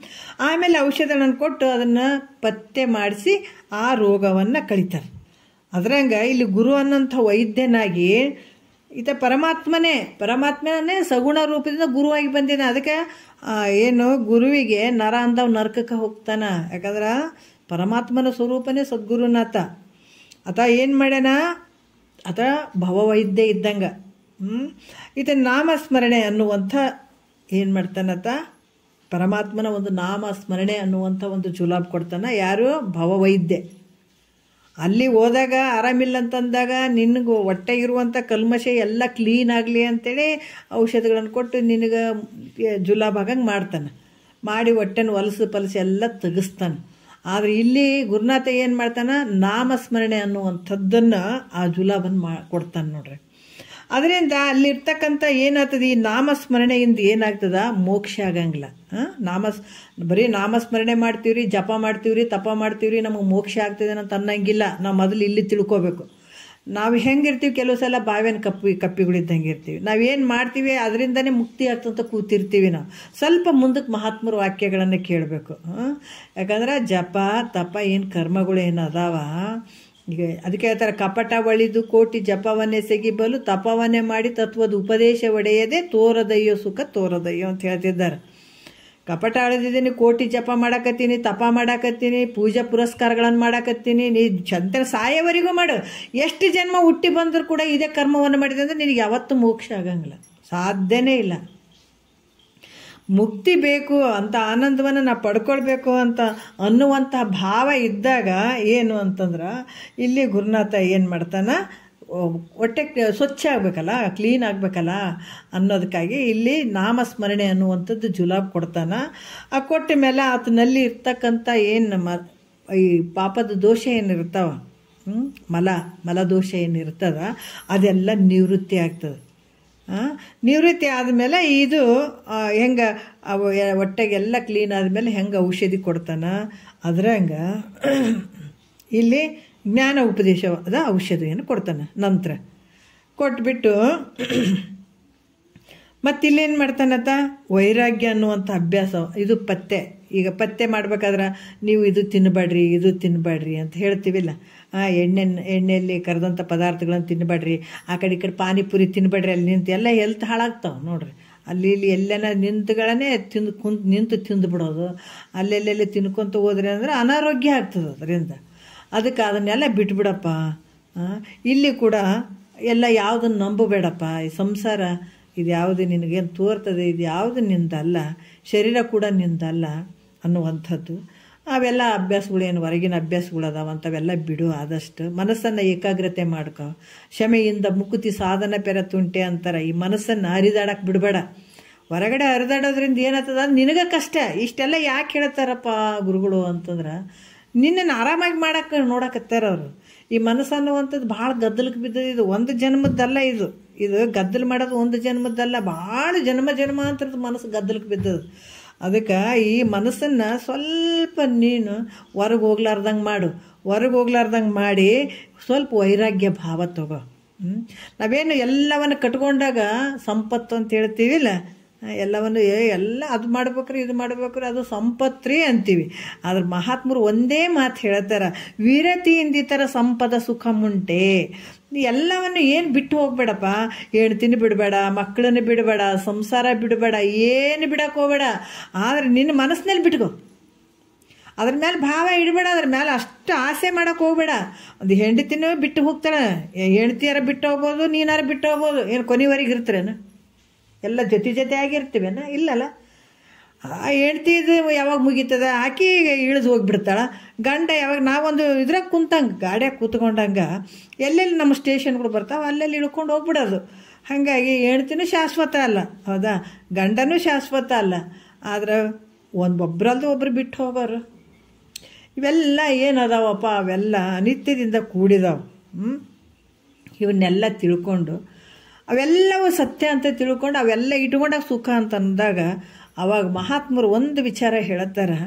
ಆಮೇಲೆ ಔಷಧಗಳನ್ನು ಕೊಟ್ಟು ಅದನ್ನು ಪತ್ತೆ ಮಾಡಿಸಿ ಆ ರೋಗವನ್ನು ಕಳೀತಾರೆ. ಅದ್ರಂಗೆ ಇಲ್ಲಿ ಗುರು ಅನ್ನೋಂಥ ವೈದ್ಯನಾಗಿ ಈತ ಪರಮಾತ್ಮನೇ ಸಗುಣ ರೂಪದಿಂದ ಗುರುವಾಗಿ ಬಂದಿನ. ಅದಕ್ಕೆ ಏನು ಗುರುವಿಗೆ ನರ ಅಂದವ್ ನರಕಕ್ಕೆ ಹೋಗ್ತಾನ. ಯಾಕಂದ್ರೆ ಪರಮಾತ್ಮನ ಸ್ವರೂಪನೇ ಸದ್ಗುರುನಾಥ. ಆತ ಏನು ಮಾಡ್ಯಾನ? ಆತ ಭವವೈದ್ಯ ಇದ್ದಂಗೆ. ಈತ ನಾಮಸ್ಮರಣೆ ಅನ್ನುವಂಥ ಏನು ಮಾಡ್ತಾನತ? ಪರಮಾತ್ಮನ ಒಂದು ನಾಮಸ್ಮರಣೆ ಅನ್ನುವಂಥ ಒಂದು ಜುಲಾಬ್ ಕೊಡ್ತಾನೆ. ಯಾರು? ಭವವೈದ್ಯ. ಅಲ್ಲಿ ಹೋದಾಗ ಆರಾಮಿಲ್ಲ ಅಂತಂದಾಗ ನಿನಗೆ ಹೊಟ್ಟೆಗಿರುವಂಥ ಕಲ್ಮಶ ಎಲ್ಲ ಕ್ಲೀನ್ ಆಗಲಿ ಅಂತೇಳಿ ಔಷಧಿಗಳನ್ನು ಕೊಟ್ಟು ನಿನಗೆ ಜುಲಾಬ್ ಆಗಂಗೆ ಮಾಡ್ತಾನೆ. ಮಾಡಿ ಹೊಟ್ಟೆನ ಹೊಲಸು ಎಲ್ಲ ತೆಗಿಸ್ತಾನೆ. ಆದರೆ ಇಲ್ಲಿ ಗುರುನಾಥ ಏನು ಮಾಡ್ತಾನೆ? ನಾಮಸ್ಮರಣೆ ಅನ್ನುವಂಥದ್ದನ್ನು ಆ ಜುಲಾಬನ್ನು ಕೊಡ್ತಾನೆ ನೋಡ್ರಿ. ಅದರಿಂದ ಅಲ್ಲಿರ್ತಕ್ಕಂಥ ಏನಾಗ್ತದೆ? ಈ ನಾಮಸ್ಮರಣೆಯಿಂದ ಏನಾಗ್ತದ? ಮೋಕ್ಷ ಆಗಂಗಿಲ್ಲ. ಬರೀ ನಾಮಸ್ಮರಣೆ ಮಾಡ್ತೀವ್ರಿ, ಜಪ ಮಾಡ್ತೀವ್ರಿ, ತಪ ಮಾಡ್ತೀವ್ರಿ, ನಮಗೆ ಮೋಕ್ಷ ಆಗ್ತದೆ ಅಂತ ಅನ್ನಂಗಿಲ್ಲ. ನಾವು ಮೊದಲು ಇಲ್ಲಿ ತಿಳ್ಕೊಬೇಕು. ನಾವು ಹೆಂಗಿರ್ತೀವಿ? ಕೆಲವು ಸಲ ಬಾವಿನ ಕಪ್ಪಿಗಳಿದ್ದಂಗೆ ಇರ್ತೀವಿ. ನಾವೇನು ಮಾಡ್ತೀವಿ ಅದರಿಂದನೇ ಮುಕ್ತಿ ಆಗ್ತಂತ ಕೂತಿರ್ತೀವಿ. ನಾವು ಸ್ವಲ್ಪ ಮುಂದಕ್ಕೆ ಮಹಾತ್ಮರ ವಾಕ್ಯಗಳನ್ನು ಕೇಳಬೇಕು. ಯಾಕಂದ್ರೆ ಜಪ ತಪ ಏನು ಕರ್ಮಗಳು ಏನು ಅದಾವ, ಈಗ ಅದಕ್ಕೆ ಹೇಳ್ತಾರೆ, ಕಪಟ ಒಳಿದು ಕೋಟಿ ಜಪವನ್ನೇ ಸೆಗಿಬಲು ತಪವನ್ನೇ ಮಾಡಿ ತತ್ವದ ಉಪದೇಶ ಒಡೆಯದೆ ತೋರದಯ್ಯೋ ಸುಖ ತೋರದಯ್ಯೋ ಅಂತ ಹೇಳ್ತಿದ್ದಾರೆ. ಕಪಟ ಅಳೆದಿದ್ದೀನಿ, ಕೋಟಿ ಜಪ ಮಾಡಾಕತ್ತೀನಿ, ತಪ ಮಾಡಾಕತ್ತೀನಿ, ಪೂಜಾ ಪುರಸ್ಕಾರಗಳನ್ನು ಮಾಡಾಕತ್ತೀನಿ, ನೀ ಚಂದ ಸಾಯೋವರೆಗೂ ಮಾಡು. ಎಷ್ಟು ಜನ್ಮ ಹುಟ್ಟಿ ಬಂದರೂ ಕೂಡ ಇದೇ ಕರ್ಮವನ್ನು ಮಾಡಿದೆ ಅಂದರೆ ನಿನಗೆ ಯಾವತ್ತೂ ಮೋಕ್ಷ ಆಗಂಗಿಲ್ಲ, ಸಾಧ್ಯನೇ ಇಲ್ಲ. ಮುಕ್ತಿ ಬೇಕು ಅಂತ ಆನಂದವನ್ನು ನಾವು ಪಡ್ಕೊಳ್ಬೇಕು ಅಂತ ಅನ್ನುವಂಥ ಭಾವ ಇದ್ದಾಗ ಏನು ಅಂತಂದ್ರೆ ಇಲ್ಲಿ ಗುರುನಾಥ ಏನು ಮಾಡ್ತಾನ? ಹೊಟ್ಟೆ ಸ್ವಚ್ಛ ಆಗಬೇಕಲ್ಲ, ಕ್ಲೀನ್ ಆಗಬೇಕಲ್ಲ ಅನ್ನೋದಕ್ಕಾಗಿ ಇಲ್ಲಿ ನಾಮಸ್ಮರಣೆ ಅನ್ನುವಂಥದ್ದು ಜುಲಾಬ್ ಕೊಡ್ತಾನೆ. ಆ ಕೊಟ್ಟ ಮೇಲೆ ಆತನಲ್ಲಿ ಇರ್ತಕ್ಕಂಥ ಏನು ಈ ಪಾಪದ ದೋಷ ಏನಿರ್ತಾವ, ಮಲದೋಷ ಏನಿರ್ತದ ಅದೆಲ್ಲ ನಿವೃತ್ತಿ ಆಗ್ತದೆ. ನಿವೃತ್ತಿ ಆದಮೇಲೆ ಇದು ಹೆಂಗೆ ಹೊಟ್ಟೆಗೆಲ್ಲ ಕ್ಲೀನ್ ಆದಮೇಲೆ ಹೆಂಗೆ ಔಷಧಿ ಕೊಡ್ತಾನೆ ಅದ್ರಂಗೆ ಇಲ್ಲಿ ಜ್ಞಾನ ಉಪದೇಶದ ಔಷಧಿಯನ್ನು ಕೊಡ್ತಾನೆ. ನಂತರ ಕೊಟ್ಬಿಟ್ಟು ಮತ್ತಿಲ್ಲೇನು ಮಾಡ್ತಾನತ್ತ, ವೈರಾಗ್ಯ ಅನ್ನುವಂಥ ಅಭ್ಯಾಸ. ಇದು ಪತ್ತೆ. ಈಗ ಪತ್ತೆ ಮಾಡ್ಬೇಕಾದ್ರೆ ನೀವು ಇದು ತಿನ್ನಬೇಡ್ರಿ ಅಂತ ಹೇಳ್ತೀವಿಲ್ಲ. ಎಣ್ಣೆಯಲ್ಲಿ ಕರೆದಂಥ ಪದಾರ್ಥಗಳನ್ನು ತಿನ್ನಬೇಡ್ರಿ, ಆ ಕಡೆ ಈ ಕಡೆ ಪಾನಿಪುರಿ ತಿನ್ನಬೇಡ್ರಿ, ಅಲ್ಲಿ ನಿಂತು ಎಲ್ಲ ಹೆಲ್ತ್ ಹಾಳಾಗ್ತಾವೆ ನೋಡ್ರಿ. ಅಲ್ಲಿ ಇಲ್ಲಿ ಎಲ್ಲನ ನಿಂತುಗಳನ್ನೇ ನಿಂತು ತಿಂದುಬಿಡೋದು, ಅಲ್ಲೆಲ್ಲೆಲ್ಲಿ ತಿನ್ಕೊತ ಹೋದ್ರಿ ಅಂದರೆ ಅನಾರೋಗ್ಯ ಆಗ್ತದೆ ಅದರಿಂದ. ಅದಕ್ಕೆ ಅದನ್ನೆಲ್ಲ ಬಿಟ್ಬಿಡಪ್ಪ. ಇಲ್ಲಿ ಕೂಡ ಎಲ್ಲ ಯಾವುದನ್ನು ನಂಬಬೇಡಪ್ಪ. ಈ ಸಂಸಾರ ಇದು ಯಾವುದು ನಿನಗೇನು ತೋರ್ತದೆ, ಇದು ಯಾವುದು ನಿಂದಲ್ಲ, ಶರೀರ ಕೂಡ ನಿಂದಲ್ಲ ಅನ್ನುವಂಥದ್ದು. ಅವೆಲ್ಲ ಅಭ್ಯಾಸಗಳೇನು ಹೊರಗಿನ ಅಭ್ಯಾಸಗಳದಾವ ಅಂಥವೆಲ್ಲ ಬಿಡು. ಆದಷ್ಟು ಮನಸ್ಸನ್ನು ಏಕಾಗ್ರತೆ ಮಾಡ್ಕೊ. ಕ್ಷಮೆಯಿಂದ ಮುಕುತಿ ಸಾಧನ ಪೆರತುಂಟೆ ಅಂತಾರೆ. ಈ ಮನಸ್ಸನ್ನು ಹರಿದಾಡಕ್ಕೆ ಬಿಡಬೇಡ. ಹೊರಗಡೆ ಹರಿದಾಡೋದ್ರಿಂದ ಏನಾಗ್ತದ, ನಿನಗೆ ಕಷ್ಟ. ಇಷ್ಟೆಲ್ಲ ಯಾಕೆ ಹೇಳ್ತಾರಪ್ಪ ಗುರುಗಳು ಅಂತಂದ್ರೆ, ನಿನ್ನನ್ನು ಆರಾಮಾಗಿ ಮಾಡೋಕ್ಕೆ ನೋಡಕತ್ತಾರ ಅವರು. ಈ ಮನಸ್ಸು ಅನ್ನುವಂಥದ್ದು ಭಾಳ ಗದ್ದಲಕ್ಕೆ ಬಿದ್ದದ. ಇದು ಒಂದು ಜನ್ಮದ್ದಲ್ಲ, ಇದು ಗದ್ದಲು ಮಾಡೋದು ಒಂದು ಜನ್ಮದ್ದಲ್ಲ, ಭಾಳ ಜನ್ಮಾಂತರದ ಮನಸ್ಸು ಗದ್ದಲಕ್ಕೆ ಬಿದ್ದದು. ಅದಕ್ಕೆ ಈ ಮನಸ್ಸನ್ನು ಸ್ವಲ್ಪ ನೀನು ಹೊರಗೆ ಹೋಗ್ಲಾರ್ದಂಗೆ ಮಾಡಿ ಸ್ವಲ್ಪ ವೈರಾಗ್ಯ ಭಾವ ತಗೋ. ನಾವೇನು ಎಲ್ಲವನ್ನು ಕಟ್ಕೊಂಡಾಗ ಸಂಪತ್ತು ಅಂತ ಹೇಳ್ತೀವಿಲ್ಲ, ಎಲ್ಲವನ್ನು ಎಲ್ಲ ಅದು ಮಾಡ್ಬೇಕ್ರಿ ಇದು ಮಾಡ್ಬೇಕ್ರಿ ಅದು ಸಂಪತ್ರಿ ಅಂತೀವಿ. ಆದ್ರೆ ಮಹಾತ್ಮರು ಒಂದೇ ಮಾತು ಹೇಳ್ತಾರೆ, ವಿರತಿಯಿಂದಿತರ ಸಂಪದ ಸುಖ ಮುಂಟೆ. ಎಲ್ಲವನ್ನು ಏನು ಬಿಟ್ಟು ಹೋಗ್ಬೇಡಪ್ಪ. ಹೆಣ್ತಿನ ಬಿಡಬೇಡ, ಮಕ್ಕಳನ್ನ ಬಿಡಬೇಡ, ಸಂಸಾರ ಬಿಡಬೇಡ, ಏನು ಬಿಡಕ್ಕೆ ಹೋಗ್ಬೇಡ. ಆದರೆ ನಿನ್ನ ಮನಸ್ಸಿನಲ್ಲಿ ಬಿಟ್ಕೋ. ಅದ್ರ ಮೇಲೆ ಭಾವ ಇಡಬೇಡ, ಅದ್ರ ಮೇಲೆ ಅಷ್ಟು ಆಸೆ ಮಾಡೋಕೆ ಹೋಗ್ಬೇಡ. ಒಂದು ಹೆಂಡತಿನೂ ಬಿಟ್ಟು ಹೋಗ್ತಾಳೆ, ಹೆಂಡತಿಯಾರ ಬಿಟ್ಟು ಹೋಗ್ಬೋದು, ನೀನಾರ ಬಿಟ್ಟು ಹೋಗ್ಬೋದು. ಏನು ಕೊನೆವರೆಗೆ ಇರ್ತೀರೇನು? ಎಲ್ಲ ಜೊತೆ ಆಗಿರ್ತೀವೇನ? ಇಲ್ಲಲ್ಲ. ಆ ಹೆಂಡ್ತಿದು ಯಾವಾಗ ಮುಗೀತದ, ಆಕಿ ಇಳಿದು ಹೋಗಿಬಿಡ್ತಾಳೆ. ಗಂಡ ಯಾವಾಗ ನಾವೊಂದು ಇದ್ರಾಗ ಕುಂತಂಗೆ ಗಾಡಿಯಾಗ ಕೂತ್ಕೊಂಡಂಗೆ ಎಲ್ಲೆಲ್ಲಿ ನಮ್ಮ ಸ್ಟೇಷನ್ಗಳು ಬರ್ತಾವೆ ಅಲ್ಲೆಲ್ಲಿ ಇಳ್ಕೊಂಡು ಹೋಗ್ಬಿಡೋದು. ಹಾಗಾಗಿ ಹೆಂಡ್ತಿನೂ ಶಾಶ್ವತ ಅಲ್ಲ, ಹೌದಾ? ಗಂಡನೂ ಶಾಶ್ವತ ಅಲ್ಲ. ಆದ್ರೆ ಒಬ್ಬರಲ್ದು ಒಬ್ರು ಬಿಟ್ಟು ಹೋಗೋರು. ಇವೆಲ್ಲ ಏನದಾವಪ್ಪ, ಅವೆಲ್ಲ ಅನಿತ್ಯದಿಂದ ಕೂಡಿದಾವೆ. ಇವನ್ನೆಲ್ಲ ತಿಳ್ಕೊಂಡು ಅವೆಲ್ಲವೂ ಸತ್ಯ ಅಂತ ತಿಳ್ಕೊಂಡು ಅವೆಲ್ಲ ಇಟ್ಕೊಂಡಾಗ ಸುಖ ಅಂತ ಅಂದಾಗ ಅವಾಗ ಮಹಾತ್ಮರು ಒಂದು ವಿಚಾರ ಹೇಳ್ತಾರೆ,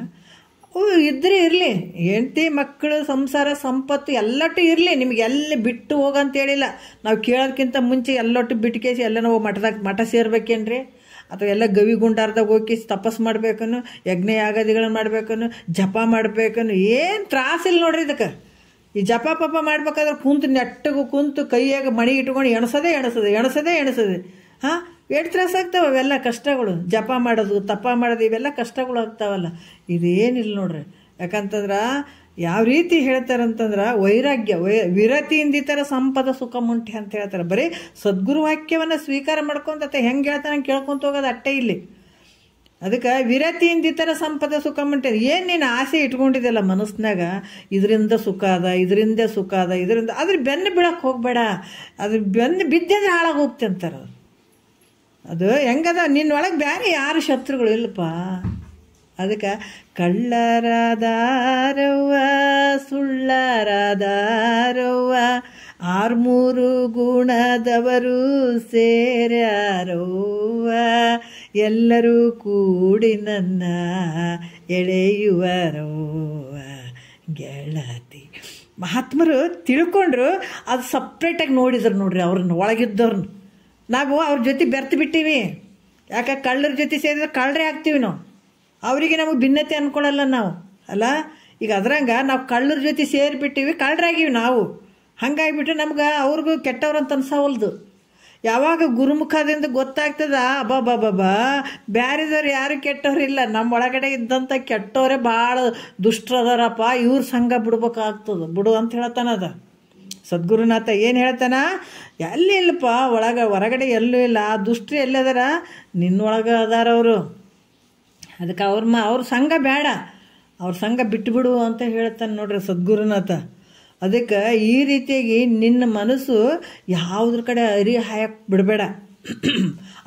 ಇದ್ರೆ ಇರಲಿ, ಹೆಂಡತಿ ಮಕ್ಕಳು ಸಂಸಾರ ಸಂಪತ್ತು ಎಲ್ಲಟ್ಟು ಇರಲಿ, ನಿಮ್ಗೆ ಎಲ್ಲಿ ಬಿಟ್ಟು ಹೋಗಂತ ಹೇಳಿಲ್ಲ. ನಾವು ಕೇಳೋದಕ್ಕಿಂತ ಮುಂಚೆ ಎಲ್ಲೊಟ್ಟು ಬಿಟ್ಕೇಸಿ ಎಲ್ಲ ನಾವು ಮಠ ಸೇರ್ಬೇಕೇನ್ರಿ? ಅಥವಾ ಎಲ್ಲ ಗವಿ ಗುಂಡಾರ್ದಾಗ ಹೋಗಿ ತಪಸ್ ಮಾಡ್ಬೇಕನ್ನು, ಯಜ್ಞ ಯಾಗಾದಿಗಳನ್ನ ಮಾಡ್ಬೇಕನ್ನು, ಜಪ ಮಾಡ್ಬೇಕನ್ನು, ಏನು ತ್ರಾಸಿಲ್ಲ ನೋಡ್ರಿ ಇದಕ್ಕೆ. ಈ ಜಪ ಪಾಪ ಮಾಡ್ಬೇಕಾದ್ರೆ ನೆಟ್ಟಗೂ ಕುಂತು ಕೈಯಾಗ ಮಣಿ ಇಟ್ಕೊಂಡು ಎಣಸದೆ ಹಾಂ, ಎಷ್ಟು ತ್ರಾಸಾಗ್ತಾವೆ ಅವೆಲ್ಲ ಕಷ್ಟಗಳು. ಜಪ ಮಾಡೋದು, ತಪ ಮಾಡೋದು, ಇವೆಲ್ಲ ಕಷ್ಟಗಳು ಆಗ್ತಾವಲ್ಲ. ಇದೇನಿಲ್ಲ ನೋಡ್ರಿ. ಯಾಕಂತಂದ್ರೆ ಯಾವ ರೀತಿ ಹೇಳ್ತಾರಂತಂದ್ರೆ ವೈರಾಗ್ಯ, ವಿರತಿಯಿಂದಿತರ ಸಂಪದ ಸುಖ ಮುಂಟೆ ಅಂತ ಹೇಳ್ತಾರೆ. ಬರೀ ಸದ್ಗುರು ವಾಕ್ಯವನ್ನು ಸ್ವೀಕಾರ ಮಾಡ್ಕೊಂತ ಹೆಂಗೆ ಹೇಳ್ತಾನೆ ಕೇಳ್ಕೊಂತ ಹೋಗೋದು ಅಟ್ಟೆ ಇಲ್ಲಿ. ಅದಕ್ಕೆ ವಿರತಿಯಿಂದಿತರ ಸಂಪದ ಸುಖ ಮುಂಟೆ. ಏನು ನೀನು ಆಸೆ ಇಟ್ಕೊಂಡಿದ್ದೆಲ್ಲ ಮನಸ್ಸಿನಾಗ, ಇದರಿಂದ ಸುಖ ಅದ, ಇದರಿಂದ ಸುಖ ಅದ, ಇದರಿಂದ ಅದ್ರ ಬೆನ್ನು ಬೀಳಕ್ಕೆ ಹೋಗಬೇಡ. ಅದ್ರ ಬೆನ್ನು ಬಿದ್ದರೆ ಹಾಳಾಗಿ ಹೋಗ್ತಿ ಅಂತಾರೆ. ಅದು ಹೆಂಗದ, ನಿನ್ನೊಳಗೆ ಬೇರೆ ಯಾರು ಶತ್ರುಗಳು ಇಲ್ಲಪ್ಪ. ಅದಕ್ಕೆ ಕಳ್ಳರಾದಾರವ್ವ ಸುಳ್ಳರಾದಾರವ್ವ 6 ಗುಣದವರು ಸೇರ್ಯಾರವ್ವ, ಎಲ್ಲರೂ ಕೂಡಿ ನನ್ನ ಎಳೆಯುವರವ್ವ ಗೆಳತಿ. ಮಹಾತ್ಮರು ತಿಳ್ಕೊಂಡ್ರು, ಅದು ಸಪ್ರೇಟಾಗಿ ನೋಡಿದ್ರು ನೋಡ್ರಿ ಅವ್ರನ್ನ, ಒಳಗಿದ್ದವ್ರನ್ನ. ನಾವು ಅವ್ರ ಜೊತೆ ಬೆರ್ತು ಬಿಟ್ಟಿವಿ. ಯಾಕೆ ಕಳ್ಳರ ಜೊತೆ ಸೇರಿದ್ರೆ ಕಳ್ಳರೇ ಆಗ್ತೀವಿ ನಾವು. ಅವರಿಗೆ ನಮಗೆ ಭಿನ್ನತೆ ಅಂದ್ಕೊಳ್ಳಲ್ಲ ನಾವು ಅಲ್ಲ. ಈಗ ಅದ್ರಂಗೆ ನಾವು ಕಳ್ಳರ ಜೊತೆ ಸೇರಿಬಿಟ್ಟಿವಿ, ಕಳ್ಳರಾಗಿವಿ ನಾವು. ಹಂಗಾಗಿಬಿಟ್ಟು ನಮ್ಗೆ ಅವ್ರಿಗೂ ಕೆಟ್ಟವ್ರಂತ ಅನ್ಸವಲ್ದು. ಯಾವಾಗ ಗುರುಮುಖದಿಂದ ಗೊತ್ತಾಗ್ತದ, ಅಬ್ಬಬ್ಬಬ್ಬಾ ಬ್ಯಾರಿದವ್ರು ಯಾರು ಕೆಟ್ಟವ್ರಿಲ್ಲ, ನಮ್ಮ ಒಳಗಡೆ ಇದ್ದಂಥ ಕೆಟ್ಟವರೇ ಭಾಳ ದುಷ್ಟರದಾರಪ್ಪ, ಇವ್ರ ಸಂಘ ಬಿಡ್ಬೇಕಾಗ್ತದೆ, ಬಿಡು ಅಂತ ಹೇಳ್ತಾನದ ಸದ್ಗುರುನಾಥ. ಏನು ಹೇಳ್ತಾನ, ಎಲ್ಲಿ ಇಲ್ಲಪ್ಪ ಹೊರಗಡೆ ಎಲ್ಲೂ ಇಲ್ಲ, ಆ ದುಷ್ಟರು ಎಲ್ಲದಾರ, ನಿನ್ನೊಳಗೆ ಅದಾರವರು. ಅದಕ್ಕೆ ಅವ್ರ ಸಂಘ ಬೇಡ, ಅವ್ರ ಸಂಘ ಬಿಟ್ಟುಬಿಡು ಅಂತ ಹೇಳ್ತಾನೆ ನೋಡ್ರಿ ಸದ್ಗುರುನಾಥ. ಅದಕ್ಕೆ ಈ ರೀತಿಯಾಗಿ ನಿನ್ನ ಮನಸ್ಸು ಯಾವುದ್ರ ಕಡೆ ಹಾಯಕ್ಕೆ ಬಿಡಬೇಡ.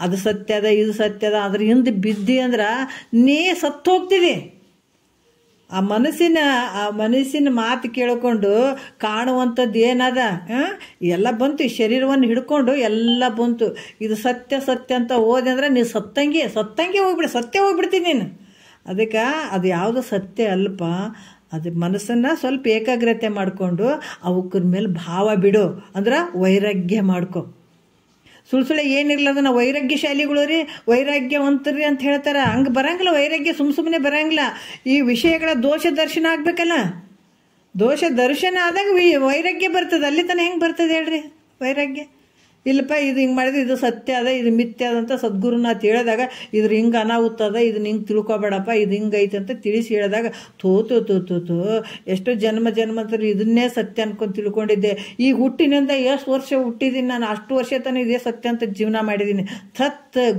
ಅದು ಸತ್ಯದ, ಇದು ಸತ್ಯದ, ಅದ್ರ ಹಿಂದೆ ಬಿದ್ದಿ ಅಂದ್ರೆ ನೀ ಸತ್ತು ಹೋಗ್ತಿದಿ. ಆ ಮನಸ್ಸಿನ ಮಾತು ಕೇಳಿಕೊಂಡು ಕಾಣುವಂಥದ್ದು ಏನದ ಎಲ್ಲ ಬಂತು. ಈ ಶರೀರವನ್ನು ಹಿಡ್ಕೊಂಡು ಎಲ್ಲ ಬಂತು. ಇದು ಸತ್ಯ ಸತ್ಯ ಅಂತ ಓದಿ ಅಂದ್ರೆ ನೀವು ಸತ್ತಂಗೆ ಹೋಗ್ಬಿಡಿ, ಸತ್ಯ ಹೋಗ್ಬಿಡ್ತೀನಿ ನೀನು. ಅದಕ್ಕೆ ಅದು ಯಾವುದು ಸತ್ಯ ಅಲ್ಪ. ಅದು ಮನಸ್ಸನ್ನು ಸ್ವಲ್ಪ ಏಕಾಗ್ರತೆ ಮಾಡಿಕೊಂಡು ಅವಕ್ರ ಮೇಲೆ ಭಾವ ಬಿಡು, ಅಂದ್ರೆ ವೈರಾಗ್ಯ ಮಾಡ್ಕೊ. ಸುಳ್ಳು ಏನಿರ್ಲದ ನಾವು ವೈರಾಗ್ಯಶಾಲಿಗಳು ರೀ, ವೈರಾಗ್ಯವಂತರಿ ಅಂತ ಹೇಳ್ತಾರೆ. ಹಂಗೆ ಬರಂಗಿಲ್ಲ ವೈರಾಗ್ಯ, ಸುಮ್ಮನೆ ಬರಂಗಿಲ್ಲ. ಈ ವಿಷಯಗಳ ದೋಷ ದರ್ಶನ ಆಗ್ಬೇಕಲ್ಲ. ದೋಷ ದರ್ಶನ ಆದಾಗ ವೈರಾಗ್ಯ ಬರ್ತದೆ. ಅಲ್ಲಿ ತನಕ ಹೆಂಗೆ ಬರ್ತದೆ ಹೇಳ್ರಿ ವೈರಾಗ್ಯ? ಇಲ್ಲಪ್ಪ ಇದು ಹಿಂಗೆ ಮಾಡಿದ್ರೆ ಇದು ಸತ್ಯ ಅದ, ಇದು ಮಿಥ್ಯ ಅದಂತ ಸದ್ಗುರುನಾಥ್ ಹೇಳಿದಾಗ ಇದ್ರ ಹಿಂಗೆ ಅನಾಹುತ ಅದ, ಇದನ್ನ ಹಿಂಗೆ ತಿಳ್ಕೊಬೇಡಪ್ಪ, ಇದು ಹಿಂಗೆ ಐತೆ ಅಂತ ತಿಳಿಸಿ ಹೇಳಿದಾಗ ತೋತು ಎಷ್ಟೋ ಜನ್ಮಾಂತರ ಇದನ್ನೇ ಸತ್ಯ ಅನ್ಕೊಂಡು ತಿಳ್ಕೊಂಡಿದ್ದೆ. ಈಗ ಹುಟ್ಟಿನಿಂದ ಎಷ್ಟು ವರ್ಷ ಹುಟ್ಟಿದ್ದೀನಿ ನಾನು, ಅಷ್ಟು ವರ್ಷ ತನಕ ಇದೇ ಸತ್ಯ ಅಂತ ಜೀವನ ಮಾಡಿದ್ದೀನಿ.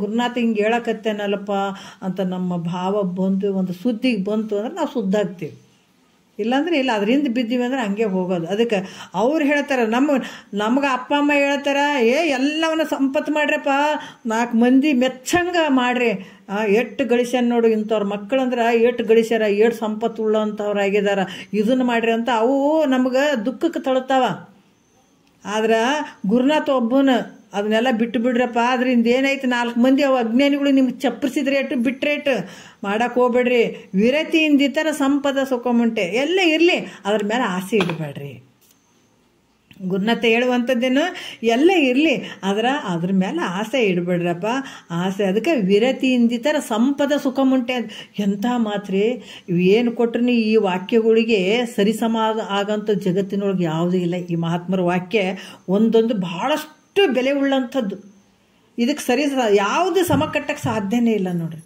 ಗುರುನಾಥ ಹಿಂಗೆ ಹೇಳಕತ್ತೇನಲ್ಲಪ್ಪ ಅಂತ ನಮ್ಮ ಭಾವ ಬಂದು ಒಂದು ಸುದ್ದಿಗೆ ಬಂತು ಅಂದ್ರೆ ನಾವು ಶುದ್ಧ ಆಗ್ತೀವಿ. ಇಲ್ಲಾಂದ್ರೆ ಇಲ್ಲ, ಅದರಿಂದ ಬಿದ್ದೀವಿ ಅಂದ್ರೆ ಹಂಗೆ ಹೋಗೋದು. ಅದಕ್ಕೆ ಅವ್ರು ಹೇಳ್ತಾರೆ, ನಮ್ಗೆ ಅಪ್ಪ ಅಮ್ಮ ಹೇಳ್ತಾರೆ, ಎಲ್ಲವನ್ನ ಸಂಪತ್ತು ಮಾಡ್ರಪ್ಪ, 4 ಮಂದಿ ಮೆಚ್ಚಂಗೆ ಮಾಡ್ರಿ, ಎಷ್ಟು ಗಳಿಸ್ಯಾನ ನೋಡು ಇಂಥವ್ರ ಮಕ್ಕಳಂದ್ರೆ ಎಷ್ಟು ಗಳಿಸ್ಯಾರ, ಎಷ್ಟು ಸಂಪತ್ತು ಉಳ್ಳಂಥವ್ರು ಆಗಿದಾರ, ಇದನ್ನು ಮಾಡ್ರಿ ಅಂತ ಅವು ನಮ್ಗೆ ದುಃಖಕ್ಕೆ ತಳ್ತಾವ. ಆದ್ರೆ ಗುರುನಾಥ ಒಬ್ಬನ ಅದನ್ನೆಲ್ಲ ಬಿಟ್ಟು ಬಿಡ್ರಪ್ಪ, ಅದರಿಂದ ಏನಾಯ್ತು 4 ಮಂದಿ ಅವು ಅಜ್ಞಾನಿಗಳು ನಿಮ್ಗೆ ಚಪ್ಪರಿಸಿದ್ರೆ ಎಟ್ಟು ಬಿಟ್ರೆ ಎಟ್ಟು ಮಾಡಕ್ಕೆ ಹೋಗ್ಬೇಡ್ರಿ. ವಿರತಿಯಿಂದ ಈ ಥರ ಸಂಪದ ಸುಖಮುಂಟೆ ಎಲ್ಲ ಇರಲಿ, ಅದ್ರ ಮೇಲೆ ಆಸೆ ಇಡಬೇಡ್ರಿ. ಗುರುನಾಥ ಹೇಳುವಂಥದ್ದೇನು ಎಲ್ಲ ಇರಲಿ, ಅದ್ರ ಮೇಲೆ ಆಸೆ ಇಡಬೇಡ್ರಪ್ಪ, ಆಸೆ. ಅದಕ್ಕೆ ವಿರತಿಯಿಂದ ಈ ಥರ ಸಂಪದ ಸುಖಮುಂಟೆ ಅಂತ ಎಂಥ ಮಾತ್ರ ಏನು ಕೊಟ್ರೂ ಈ ವಾಕ್ಯಗಳಿಗೆ ಸರಿಸಮ ಆಗಂಥ ಜಗತ್ತಿನೊಳಗೆ ಯಾವುದೂ ಇಲ್ಲ. ಈ ಮಹಾತ್ಮರ ವಾಕ್ಯ ಒಂದೊಂದು ಭಾಳಷ್ಟು ಬೆಲೆ ಉಳ್ಳಂಥದ್ದು. ಇದಕ್ಕೆ ಯಾವುದು ಸಮ ಕಟ್ಟಕ್ಕೆ ಸಾಧ್ಯನೇ ಇಲ್ಲ ನೋಡ್ರಿ.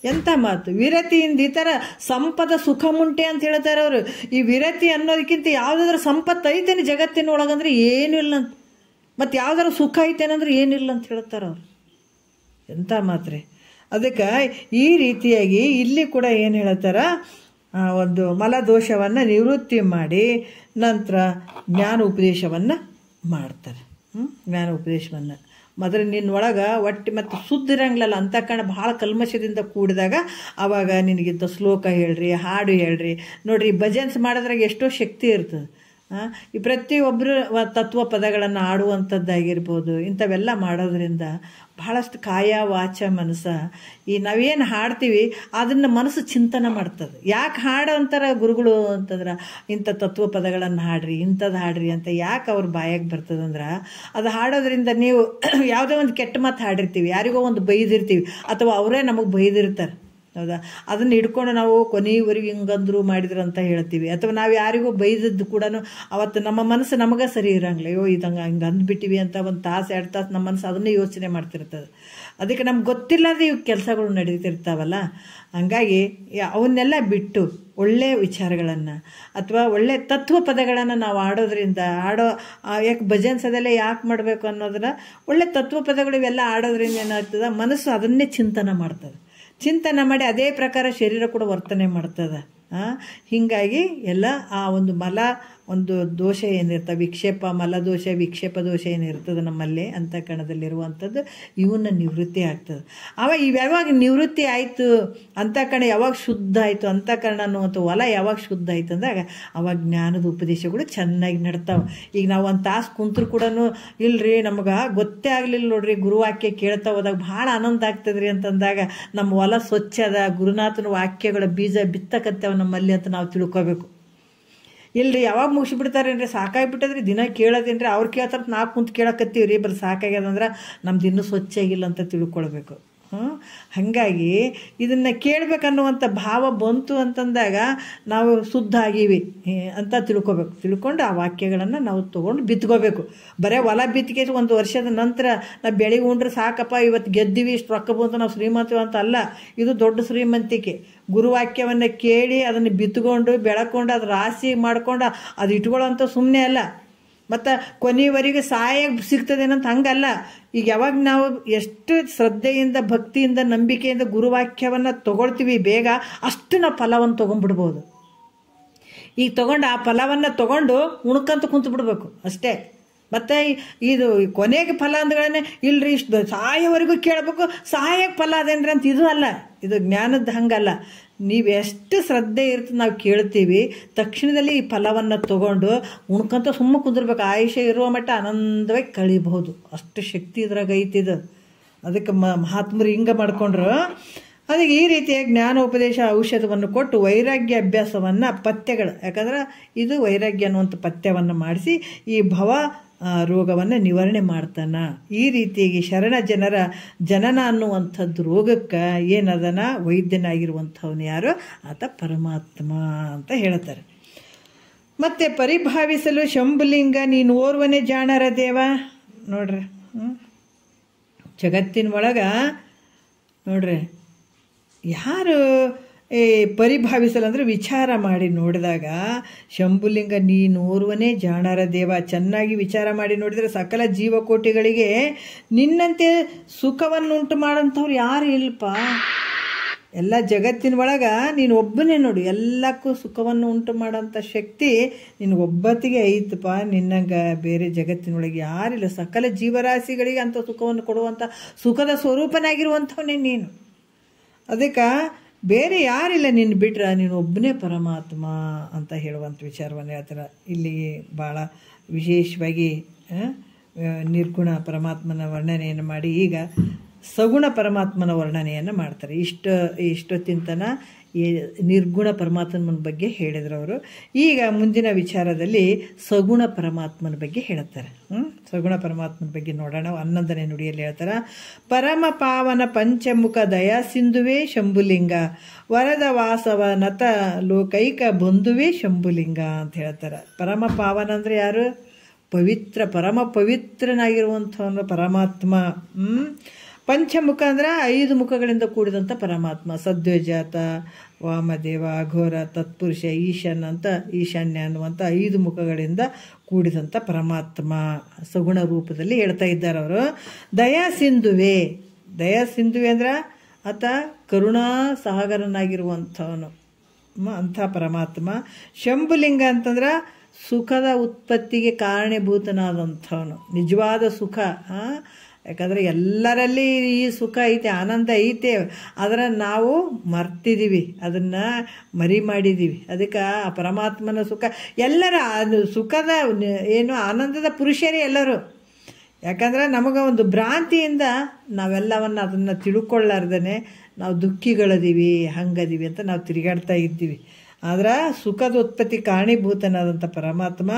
ಎಂಥ ಮಾತು! ವಿರತಿಯಿಂದ ಈ ಥರ ಸಂಪದ ಸುಖಮುಂಟೆ ಅಂತ ಹೇಳ್ತಾರೆ ಅವರು. ಈ ವಿರತಿ ಅನ್ನೋದಕ್ಕಿಂತ ಯಾವುದಾದ್ರೂ ಸಂಪತ್ತು ಐತೇನೆ ಜಗತ್ತಿನೊಳಗಂದ್ರೆ ಏನೂ ಇಲ್ಲ ಅಂತ, ಮತ್ತು ಯಾವುದಾದ್ರು ಸುಖ ಐತೇನಂದ್ರೆ ಏನಿಲ್ಲ ಅಂತ ಹೇಳ್ತಾರೆ ಅವರು. ಎಂಥ ಮಾತ್ರೆ! ಅದಕ್ಕೆ ಈ ರೀತಿಯಾಗಿ ಇಲ್ಲಿ ಕೂಡ ಏನು ಹೇಳ್ತಾರೆ, ಒಂದು ಮಲದೋಷವನ್ನು ನಿವೃತ್ತಿ ಮಾಡಿ ನಂತರ ಜ್ಞಾನ ಉಪದೇಶವನ್ನು ಮಾಡ್ತಾರೆ. ಜ್ಞಾನ ಉಪದೇಶವನ್ನು ಮೊದಲು ನಿನ್ನೊಳಗೆ ಒಟ್ಟು ಮತ್ತು ಶುದ್ಧ ಇರಂಗಿಲ್ಲಲ್ಲ ಅಂತ ಕಾರಣ ಭಾಳ ಕಲ್ಮಶದಿಂದ ಕೂಡಿದಾಗ ಆವಾಗ ನಿನಗಿಂತ ಶ್ಲೋಕ ಹೇಳ್ರಿ, ಹಾಡು ಹೇಳ್ರಿ. ನೋಡ್ರಿ, ಭಜನ್ಸ್ ಮಾಡೋದ್ರಾಗ ಎಷ್ಟೋ ಶಕ್ತಿ ಇರ್ತದೆ. ಈ ಪ್ರತಿಯೊಬ್ಬರು ತತ್ವ ಪದಗಳನ್ನು ಆಡುವಂಥದ್ದಾಗಿರ್ಬೋದು, ಇಂಥವೆಲ್ಲ ಮಾಡೋದ್ರಿಂದ ಬಹಳಷ್ಟು ಕಾಯ ವಾಚ ಮನಸ್ಸ ಈ ನಾವೇನು ಹಾಡ್ತೀವಿ ಅದನ್ನು ಮನಸ್ಸು ಚಿಂತನೆ ಮಾಡ್ತದೆ. ಯಾಕೆ ಹಾಡು ಅಂತಾರೆ ಗುರುಗಳು ಅಂತಂದ್ರೆ, ಇಂಥ ತತ್ವ ಪದಗಳನ್ನು ಹಾಡ್ರಿ, ಇಂಥದ್ದು ಹಾಡ್ರಿ ಅಂತ ಯಾಕೆ ಅವ್ರ ಬಾಯಾಗ ಬರ್ತದಂದ್ರೆ, ಅದು ಹಾಡೋದ್ರಿಂದ ನೀವು ಯಾವುದೋ ಒಂದು ಕೆಟ್ಟ ಮಾತು ಹಾಡಿರ್ತೀವಿ, ಯಾರಿಗೋ ಒಂದು ಬೈದಿರ್ತೀವಿ, ಅಥವಾ ಅವರೇ ನಮಗೆ ಬೈದಿರ್ತಾರೆ. ಹೌದಾ? ಅದನ್ನು ಹಿಡ್ಕೊಂಡು ನಾವು ಕೊನೆಯವರೆಗೆ ಹಿಂಗಂದ್ರು ಮಾಡಿದ್ರು ಅಂತ ಹೇಳ್ತೀವಿ. ಅಥವಾ ನಾವು ಯಾರಿಗೂ ಬೈದದ್ದು ಕೂಡ ಅವತ್ತು ನಮ್ಮ ಮನಸ್ಸು ನಮಗೆ ಸರಿ ಇರೋಂಗಿಲ್ಲ. ಅಯ್ಯೋ ಇದಂಗೆ ಹಿಂಗೆ ಅಂದ್ಬಿಟ್ಟಿವಿ ಅಂತ 1 ತಾಸು 2 ತಾಸು ನಮ್ಮ ಮನಸ್ಸು ಅದನ್ನೇ ಯೋಚನೆ ಮಾಡ್ತಿರ್ತದೆ. ಅದಕ್ಕೆ ನಮ್ಗೆ ಗೊತ್ತಿಲ್ಲದೆ ಇವು ಕೆಲಸಗಳು ನಡೀತಿರ್ತಾವಲ್ಲ. ಹಂಗಾಗಿ ಅವನ್ನೆಲ್ಲ ಬಿಟ್ಟು ಒಳ್ಳೆಯ ವಿಚಾರಗಳನ್ನು ಅಥವಾ ಒಳ್ಳೆಯ ತತ್ವ ಪದಗಳನ್ನು ನಾವು ಆಡೋದ್ರಿಂದ ಯಾಕೆ ಭಜನ್ಸದಲ್ಲೇ ಯಾಕೆ ಮಾಡಬೇಕು ಅನ್ನೋದನ್ನ, ಒಳ್ಳೆ ತತ್ವ ಪದಗಳು ಇವೆಲ್ಲ ಆಡೋದ್ರಿಂದ ಏನಾಗ್ತದೆ, ಮನಸ್ಸು ಅದನ್ನೇ ಚಿಂತನೆ ಮಾಡ್ತದೆ. ಚಿಂತನೆ ಮಾಡಿ ಅದೇ ಪ್ರಕಾರ ಶರೀರ ಕೂಡ ವರ್ತನೆ ಮಾಡ್ತದೆ. ಹೀಗಾಗಿ ಎಲ್ಲ ಆ ಒಂದು ದೋಷ ಏನಿರ್ತವೆ, ವಿಕ್ಷೇಪ ಮಲದೋಷ ವಿಕ್ಷೇಪ ದೋಷ ಏನಿರ್ತದೆ ನಮ್ಮಲ್ಲಿ ಅಂತಃಕರಣದಲ್ಲಿರುವಂಥದ್ದು, ಇವನ್ನ ನಿವೃತ್ತಿ ಆಗ್ತದೆ. ಯಾವಾಗ ನಿವೃತ್ತಿ ಆಯಿತು, ಅಂತಃಕರಣ ಯಾವಾಗ ಶುದ್ಧ ಆಯಿತು, ಅಂತಃಕರಣ ಅನ್ನುವಂಥ ಹೊಲ ಯಾವಾಗ ಶುದ್ಧ ಆಯ್ತು ಅಂದಾಗ ಅವಾಗ ಜ್ಞಾನದ ಉಪದೇಶಗಳು ಚೆನ್ನಾಗಿ ನಡ್ತಾವೆ. ಈಗ ನಾವು 1 ತಾಸು ಕುಂತರು ಕೂಡ ಇಲ್ರಿ ನಮಗೆ ಗೊತ್ತೇ ಆಗಲಿಲ್ಲ ನೋಡ್ರಿ, ಗುರುವಾಕ್ಯ ಕೇಳ್ತಾ ಹೋದಾಗ ಭಾಳ ಆನಂದ ಆಗ್ತದ್ರಿ ಅಂತಂದಾಗ ನಮ್ಮ ಹೊಲ ಸ್ವಚ್ಛ ಅದ, ಗುರುನಾಥನ ವಾಕ್ಯಗಳ ಬೀಜ ಬಿತ್ತಕತ್ತೇವೆ ನಮ್ಮಲ್ಲಿ ಅಂತ ನಾವು ತಿಳ್ಕೊಬೇಕು. ಇಲ್ರಿ ಯಾವಾಗ ಮುಗಿಸ್ಬಿಡ್ತಾರೇನ್ರಿ, ಸಾಕಾಗಿಬಿಟ್ಟದ್ರಿ ದಿನ ಕೇಳೋದೇನ್ರಿ, ಅವ್ರು ಕೇಳ್ತಾರೆ ನಾವು ಕುಂತು ಕೇಳಕತ್ತೀವಿ ರೀ, ಬರೀ ಸಾಕಾಗ್ಯದಂದ್ರೆ ನಮ್ದು ಇನ್ನೂ ಸ್ವಚ್ಛ ಆಗಿಲ್ಲ ಅಂತ ತಿಳ್ಕೊಳ್ಬೇಕು. ಹಾಗಾಗಿ ಇದನ್ನು ಕೇಳಬೇಕನ್ನುವಂಥ ಭಾವ ಬಂತು ಅಂತಂದಾಗ ನಾವು ಶುದ್ಧ ಆಗೀವಿ ಅಂತ ತಿಳ್ಕೊಂಡು ಆ ವಾಕ್ಯಗಳನ್ನು ನಾವು ತೊಗೊಂಡು ಬಿತ್ಕೋಬೇಕು. ಬರೀ ಹೊಲ ಬಿತ್ತಿಗೆ 1 ವರ್ಷದ ನಂತರ ನಾವು ಬೆಳೆಗೆ ಉಂಡ್ರೆ ಸಾಕಪ್ಪ ಇವತ್ತು ಗೆದ್ದೀವಿ ಇಷ್ಟು ರೊಕ್ಕ ಬಂತು ನಾವು ಶ್ರೀಮಂತ ಅಂತ ಅಲ್ಲ. ಇದು ದೊಡ್ಡ ಶ್ರೀಮಂತಿಕೆ. ಗುರುವಾಕ್ಯವನ್ನು ಕೇಳಿ ಅದನ್ನು ಬಿತ್ಕೊಂಡು ಬೆಳಕೊಂಡು ಅದು ರಾಶಿ ಮಾಡ್ಕೊಂಡು ಅದು ಇಟ್ಕೊಳ್ಳೋಂಥ ಸುಮ್ಮನೆ ಅಲ್ಲ. ಮತ್ತು ಕೊನೆಯವರೆಗೆ ಸಹಾಯ ಸಿಗ್ತದೇನಂತ ಹಂಗಲ್ಲ. ಈಗ ಯಾವಾಗ ನಾವು ಎಷ್ಟು ಶ್ರದ್ಧೆಯಿಂದ ಭಕ್ತಿಯಿಂದ ನಂಬಿಕೆಯಿಂದ ಗುರುವಾಕ್ಯವನ್ನು ತೊಗೊಳ್ತೀವಿ ಬೇಗ, ಅಷ್ಟು ನಾವು ಫಲವನ್ನು ತೊಗೊಂಡ್ಬಿಡ್ಬೋದು. ಈಗ ತೊಗೊಂಡು ಆ ಫಲವನ್ನು ತೊಗೊಂಡು ಉಣ್ಕಂತ ಕುಂತು ಬಿಡ್ಬೇಕು ಅಷ್ಟೇ. ಮತ್ತು ಇದು ಕೊನೆಗೆ ಫಲ ಅಂದ್ಗಳೇ ಇಲ್ರಿ ಇಷ್ಟು ಸಹಾಯವರೆಗೂ ಕೇಳಬೇಕು, ಸಹಾಯಕ್ಕೆ ಫಲ ಅದೇನ್ರಿ ಅಂತ ಇದು ಅಲ್ಲ. ಇದು ಜ್ಞಾನದ ಹಂಗಲ್ಲ. ನೀವೆಷ್ಟು ಶ್ರದ್ಧೆ ಇರ್ತದೆ ನಾವು ಕೇಳ್ತೀವಿ, ತಕ್ಷಣದಲ್ಲಿ ಈ ಫಲವನ್ನು ತಗೊಂಡು ಉಣ್ಕೊಂತ ಸುಮ್ಮನೆ ಕುಂದಿರ್ಬೇಕು. ಆಯುಷ್ಯ ಇರುವ ಮಟ್ಟ ಆನಂದವಾಗಿ ಕಳಿಬಹುದು. ಅಷ್ಟು ಶಕ್ತಿ ಇದ್ರಾಗ ಐತಿದು. ಅದಕ್ಕೆ ಮಹಾತ್ಮರು ಹಿಂಗೆ ಮಾಡ್ಕೊಂಡ್ರು. ಅದಕ್ಕೆ ಈ ರೀತಿಯ ಜ್ಞಾನೋಪದೇಶ ಔಷಧವನ್ನು ಕೊಟ್ಟು ವೈರಾಗ್ಯ ಅಭ್ಯಾಸವನ್ನು ಪಥ್ಯಗಳು, ಯಾಕಂದ್ರೆ ಇದು ವೈರಾಗ್ಯ ಅನ್ನುವಂಥ ಪಥ್ಯವನ್ನು ಮಾಡಿಸಿ ಈ ಭವ ರೋಗವನ್ನು ನಿವಾರಣೆ ಮಾಡ್ತಾನೆ. ಈ ರೀತಿಯಾಗಿ ಶರಣ ಜನರ ಜನನ ಅನ್ನುವಂಥದ್ದು ರೋಗಕ್ಕೆ ಏನದನ ವೈದ್ಯನಾಗಿರುವಂಥವನು ಯಾರು? ಆತ ಪರಮಾತ್ಮ ಅಂತ ಹೇಳ್ತಾರೆ. ಮತ್ತು ಪರಿಭಾವಿಸಲು ಶಂಭುಲಿಂಗ ನೀನು ಓರ್ವನೇ ಜಾಣರ ದೇವ. ನೋಡ್ರಿ, ಜಗತ್ತಿನ ಒಳಗೆ ನೋಡ್ರಿ ಯಾರು ಪರಿಭಾವಿಸಲು ಅಂದರೆ ವಿಚಾರ ಮಾಡಿ ನೋಡಿದಾಗ ಶಂಭುಲಿಂಗ ನೀನೋರ್ವನೇ ಜಾಣರ ದೇವ. ಚೆನ್ನಾಗಿ ವಿಚಾರ ಮಾಡಿ ನೋಡಿದರೆ ಸಕಲ ಜೀವಕೋಟಿಗಳಿಗೆ ನಿನ್ನಂತೆ ಸುಖವನ್ನುಂಟು ಮಾಡೋಂಥವ್ರು ಯಾರು ಇಲ್ಲಪ್ಪ. ಎಲ್ಲ ಜಗತ್ತಿನ ಒಳಗೆ ನೀನು ಒಬ್ಬನೇ ನೋಡು, ಎಲ್ಲಕ್ಕೂ ಸುಖವನ್ನು ಉಂಟು ಮಾಡೋಂಥ ಶಕ್ತಿ ನಿನಗೊಬ್ಬತ್ತಿಗೆ ಐತಪ್ಪ. ನಿನ್ನಂಗೆ ಬೇರೆ ಜಗತ್ತಿನೊಳಗೆ ಯಾರಿಲ್ಲ. ಸಕಲ ಜೀವರಾಶಿಗಳಿಗೆ ಅಂಥ ಸುಖವನ್ನು ಕೊಡುವಂಥ ಸುಖದ ಸ್ವರೂಪನಾಗಿರುವಂಥವನೇ ನೀನು. ಅದಕ್ಕೆ ಬೇರೆ ಯಾರಿಲ್ಲ, ನಿನ್ನ ಬಿಟ್ರೆ ನೀನು ಒಬ್ಬನೇ ಪರಮಾತ್ಮ ಅಂತ ಹೇಳುವಂಥ ವಿಚಾರವನ್ನು ಹೇಳ್ತಾರೆ. ಇಲ್ಲಿ ಭಾಳ ವಿಶೇಷವಾಗಿ ನಿರ್ಗುಣ ಪರಮಾತ್ಮನ ವರ್ಣನೆಯನ್ನು ಮಾಡಿ ಈಗ ಸಗುಣ ಪರಮಾತ್ಮನ ವರ್ಣನೆಯನ್ನು ಮಾಡ್ತಾರೆ. ಇಷ್ಟೊತ್ತಿನ ನಿರ್ಗುಣ ಪರಮಾತ್ಮನ ಬಗ್ಗೆ ಹೇಳಿದ್ರು ಅವರು. ಈಗ ಮುಂದಿನ ವಿಚಾರದಲ್ಲಿ ಸಗುಣ ಪರಮಾತ್ಮನ ಬಗ್ಗೆ ಹೇಳ್ತಾರೆ. ಸಗುಣ ಪರಮಾತ್ಮನ ಬಗ್ಗೆ ನೋಡೋಣ. 11ನೇ ನುಡಿಯಲ್ಲಿ ಹೇಳ್ತಾರೆ, ಪರಮ ಪಾವನ ಪಂಚಮುಖ ದಯಾ ಸಿಂಧುವೇ ಶಂಭುಲಿಂಗ, ವರದ ವಾಸವ ನತ ಲೋಕೈಕ ಬಂಧುವೇ ಶಂಭುಲಿಂಗ ಅಂತ ಹೇಳ್ತಾರೆ. ಪರಮ ಪಾವನ ಅಂದರೆ ಯಾರು? ಪವಿತ್ರ, ಪರಮ ಪವಿತ್ರನಾಗಿರುವಂಥವನು ಪರಮಾತ್ಮ. ಪಂಚಮುಖ ಅಂದ್ರೆ 5 ಮುಖಗಳಿಂದ ಕೂಡಿದಂಥ ಪರಮಾತ್ಮ. ಸದ್ಯೋಜಾತ, ವಾಮದೇವ, ಅಘೋರ, ತತ್ಪುರುಷ, ಈಶಾನ್ಯ ಅನ್ನುವಂಥ 5 ಮುಖಗಳಿಂದ ಕೂಡಿದಂಥ ಪರಮಾತ್ಮ ಸಗುಣ ರೂಪದಲ್ಲಿ ಹೇಳ್ತಾ ಇದ್ದಾರೆ ಅವರು. ದಯಾ ಸಿಂಧುವೆ, ದಯಾ ಸಿಂಧುವೆ ಅಂದ್ರೆ ಆತ ಕರುಣಾ ಸಾಗರನಾಗಿರುವಂಥವನು ಅಂಥ ಪರಮಾತ್ಮ. ಶಂಭುಲಿಂಗ ಅಂತಂದ್ರೆ ಸುಖದ ಉತ್ಪತ್ತಿಗೆ ಕಾರಣೀಭೂತನಾದಂಥವನು, ನಿಜವಾದ ಸುಖ. ಯಾಕಂದರೆ ಎಲ್ಲರಲ್ಲಿ ಈ ಸುಖ ಐತೆ, ಆನಂದ ಐತೆ, ಆದರೆ ನಾವು ಮರ್ತಿದ್ದೀವಿ, ಅದನ್ನು ಮರಿ ಮಾಡಿದ್ದೀವಿ. ಅದಕ್ಕೆ ಆ ಪರಮಾತ್ಮನ ಸುಖ ಎಲ್ಲರ ಸುಖದ ಏನು ಆನಂದದ ಪುರುಷರೇ ಎಲ್ಲರೂ. ಯಾಕಂದ್ರೆ ನಮಗೆ ಒಂದು ಭ್ರಾಂತಿಯಿಂದ ನಾವೆಲ್ಲವನ್ನು ಅದನ್ನು ತಿಳ್ಕೊಳ್ಳಾರ್ದೇ ನಾವು ದುಃಖಿಗಳದೀವಿ, ಹಂಗದೀವಿ ಅಂತ ನಾವು ತಿರುಗಾಡ್ತಾ ಇದ್ದೀವಿ. ಆದ್ರೆ ಸುಖದ ಉತ್ಪತ್ತಿ ಕಾರಣೀಭೂತನಾದಂಥ ಪರಮಾತ್ಮ.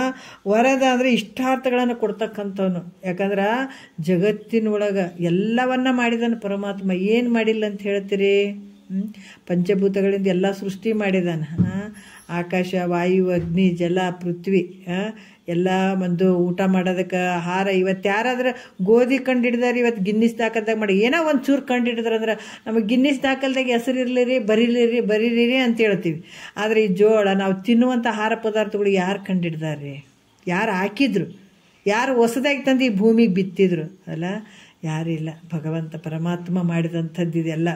ವರದ ಅಂದರೆ ಇಷ್ಟಾರ್ಥಗಳನ್ನು ಕೊಡ್ತಕ್ಕಂಥವನು. ಯಾಕಂದ್ರೆ ಜಗತ್ತಿನೊಳಗೆ ಎಲ್ಲವನ್ನ ಮಾಡಿದಾನೆ ಪರಮಾತ್ಮ. ಏನು ಮಾಡಿಲ್ಲ ಅಂತ ಹೇಳ್ತೀರಿ? ಪಂಚಭೂತಗಳಿಂದ ಎಲ್ಲ ಸೃಷ್ಟಿ ಮಾಡಿದಾನೆ. ಆಕಾಶ, ವಾಯು, ಅಗ್ನಿ, ಜಲ, ಪೃಥ್ವಿ ಎಲ್ಲ ಒಂದು ಊಟ ಮಾಡೋದಕ್ಕೆ ಆಹಾರ. ಇವತ್ತು ಯಾರಾದ್ರೆ ಗೋಧಿ ಕಂಡಿಡ್ದಾರೆ, ಇವತ್ತು ಗಿನ್ನಿಸ್ ದಾಖಲ್ದಾಗ ಮಾಡಿ ಏನೋ ಒಂದು ಚೂರು ಕಂಡಿಡಿದ್ರೆ ಅಂದ್ರೆ ನಮಗೆ ಗಿನ್ನಿಸ್ ದಾಖಲ್ದಾಗ ಹೆಸರು ಇರಲಿರಿ, ಬರೀರಿ ಅಂತ ಹೇಳ್ತೀವಿ. ಆದರೆ ಈ ಜೋಳ ನಾವು ತಿನ್ನುವಂಥ ಆಹಾರ ಪದಾರ್ಥಗಳು ಯಾರು ಕಂಡಿಡ್ದಾರೆ? ಯಾರು ಹಾಕಿದ್ರು? ಯಾರು ಹೊಸದಾಗಿ ತಂದು ಈ ಭೂಮಿಗೆ ಬಿತ್ತಿದ್ರು? ಅಲ್ಲ, ಯಾರಿಲ್ಲ. ಭಗವಂತ ಪರಮಾತ್ಮ ಮಾಡಿದಂಥದ್ದಿದೆಲ್ಲ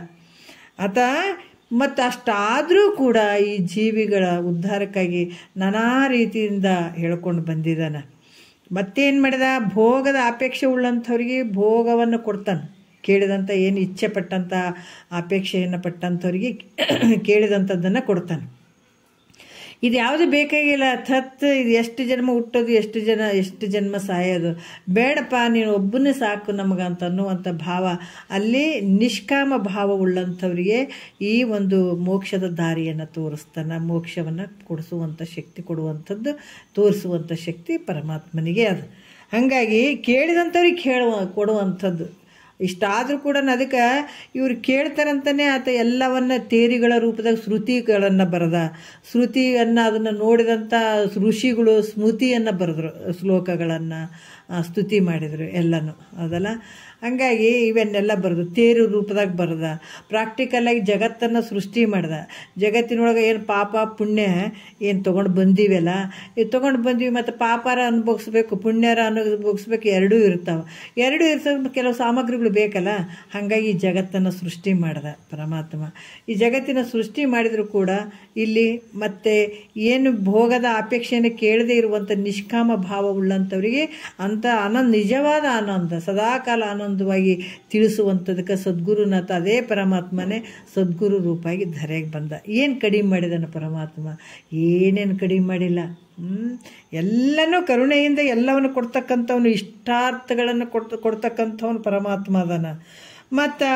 ಆತ. ಮತ್ತು ಅಷ್ಟಾದರೂ ಕೂಡ ಈ ಜೀವಿಗಳ ಉದ್ಧಾರಕ್ಕಾಗಿ ನಾನಾ ರೀತಿಯಿಂದ ಹೇಳ್ಕೊಂಡು ಬಂದಿದ್ದಾನೆ. ಮತ್ತೇನು ಮಾಡಿದ? ಭೋಗದ ಅಪೇಕ್ಷೆ ಉಳ್ಳಂಥವ್ರಿಗೆ ಭೋಗವನ್ನು ಕೊಡ್ತಾನೆ. ಕೇಳಿದಂಥ ಏನು ಇಚ್ಛೆ ಪಟ್ಟಂಥ ಅಪೇಕ್ಷೆಯನ್ನು ಪಟ್ಟಂಥವ್ರಿಗೆ ಕೇಳಿದಂಥದ್ದನ್ನು ಕೊಡ್ತಾನೆ. ಇದು ಯಾವುದು ಬೇಕಾಗಿಲ್ಲ. ಇದು ಎಷ್ಟು ಜನ್ಮ ಹುಟ್ಟೋದು, ಎಷ್ಟು ಜನ್ಮ ಸಾಯೋದು, ಬೇಡಪ್ಪ ನೀನು ಒಬ್ಬನೇ ಸಾಕು ನಮಗಂತ ಅನ್ನುವಂಥ ಭಾವ, ಅಲ್ಲಿ ನಿಷ್ಕಾಮ ಭಾವ ಉಳ್ಳಂಥವರಿಗೆ ಈ ಒಂದು ಮೋಕ್ಷದ ದಾರಿಯನ್ನು ತೋರಿಸ್ತಾನೆ. ಮೋಕ್ಷವನ್ನು ಕೊಡಿಸುವಂಥ ಶಕ್ತಿ ಕೊಡುವಂಥದ್ದು, ತೋರಿಸುವಂಥ ಶಕ್ತಿ ಪರಮಾತ್ಮನಿಗೆ ಅದು. ಹಾಗಾಗಿ ಕೇಳಿದಂಥವ್ರಿಗೆ ಕೊಡುವಂಥದ್ದು. ಇಷ್ಟಾದರೂ ಕೂಡ ಅದಕ್ಕೆ ಇವ್ರು ಕೇಳ್ತಾರಂತಲೇ ಆತ ಎಲ್ಲವನ್ನ ತೇರಿಗಳ ರೂಪದಾಗ ಶ್ರುತಿಗಳನ್ನು ಬರೆದ. ಶ್ರುತಿಯನ್ನು ಅದನ್ನು ನೋಡಿದಂಥ ಋಷಿಗಳು ಸ್ಮೃತಿಯನ್ನು ಬರೆದ್ರು, ಶ್ಲೋಕಗಳನ್ನು ಸ್ತುತಿ ಮಾಡಿದರು ಎಲ್ಲನೂ. ಅದಲ್ಲ, ಹಂಗಾಗಿ ಇವನ್ನೆಲ್ಲ ಬರೆದು ತೇರು ರೂಪದಾಗ ಬರೆದ. ಪ್ರಾಕ್ಟಿಕಲಾಗಿ ಜಗತ್ತನ್ನು ಸೃಷ್ಟಿ ಮಾಡ್ದ. ಜಗತ್ತಿನೊಳಗೆ ಏನು ಪಾಪ ಪುಣ್ಯ ಏನು ತೊಗೊಂಡು ಬಂದೀವಲ್ಲ, ಇದು ತೊಗೊಂಡು ಬಂದೀವಿ, ಮತ್ತು ಪಾಪಾರ ಅನುಭವಿಸ್ಬೇಕು, ಪುಣ್ಯರ ಅನುಭವಿಸ್ಬೇಕು, ಎರಡೂ ಇರ್ತಾವೆ. ಎರಡೂ ಇರ್ತವೆ. ಕೆಲವು ಸಾಮಗ್ರಿಗಳು ವಸ್ತುಗಳು ಬೇಕಲ್ಲ, ಹಾಗಾಗಿ ಈ ಜಗತ್ತನ್ನು ಸೃಷ್ಟಿ ಮಾಡಿದ ಪರಮಾತ್ಮ. ಈ ಜಗತ್ತಿನ ಸೃಷ್ಟಿ ಮಾಡಿದರೂ ಕೂಡ ಇಲ್ಲಿ ಮತ್ತೆ ಏನು ಭೋಗದ ಅಪೇಕ್ಷೆಯನ್ನು ಕೇಳದೇ ಇರುವಂಥ ನಿಷ್ಕಾಮ ಭಾವ ಉಳ್ಳಂಥವರಿಗೆ ಅಂಥ ನಿಜವಾದ ಆನಂದ, ಸದಾಕಾಲ ಆನಂದವಾಗಿ ತಿಳಿಸುವಂಥದಕ್ಕೆ ಸದ್ಗುರುನಾಥ ಅದೇ ಪರಮಾತ್ಮನೇ ಸದ್ಗುರು ರೂಪಾಗಿ ಧರೆಗೆ ಬಂದ. ಏನು ಕಡಿಮೆ ಮಾಡಿದಾನ ಪರಮಾತ್ಮ? ಏನೇನು ಕಡಿಮೆ ಮಾಡಿಲ್ಲ. ಎಲ್ಲನೂ ಕರುಣೆಯಿಂದ ಎಲ್ಲವನ್ನು ಕೊಡ್ತಕ್ಕಂಥವನು, ಇಷ್ಟಾರ್ಥಗಳನ್ನು ಕೊಡ್ತಕ್ಕಂಥವನು ಪರಮಾತ್ಮ ಅದಾನ. ಮತ್ತು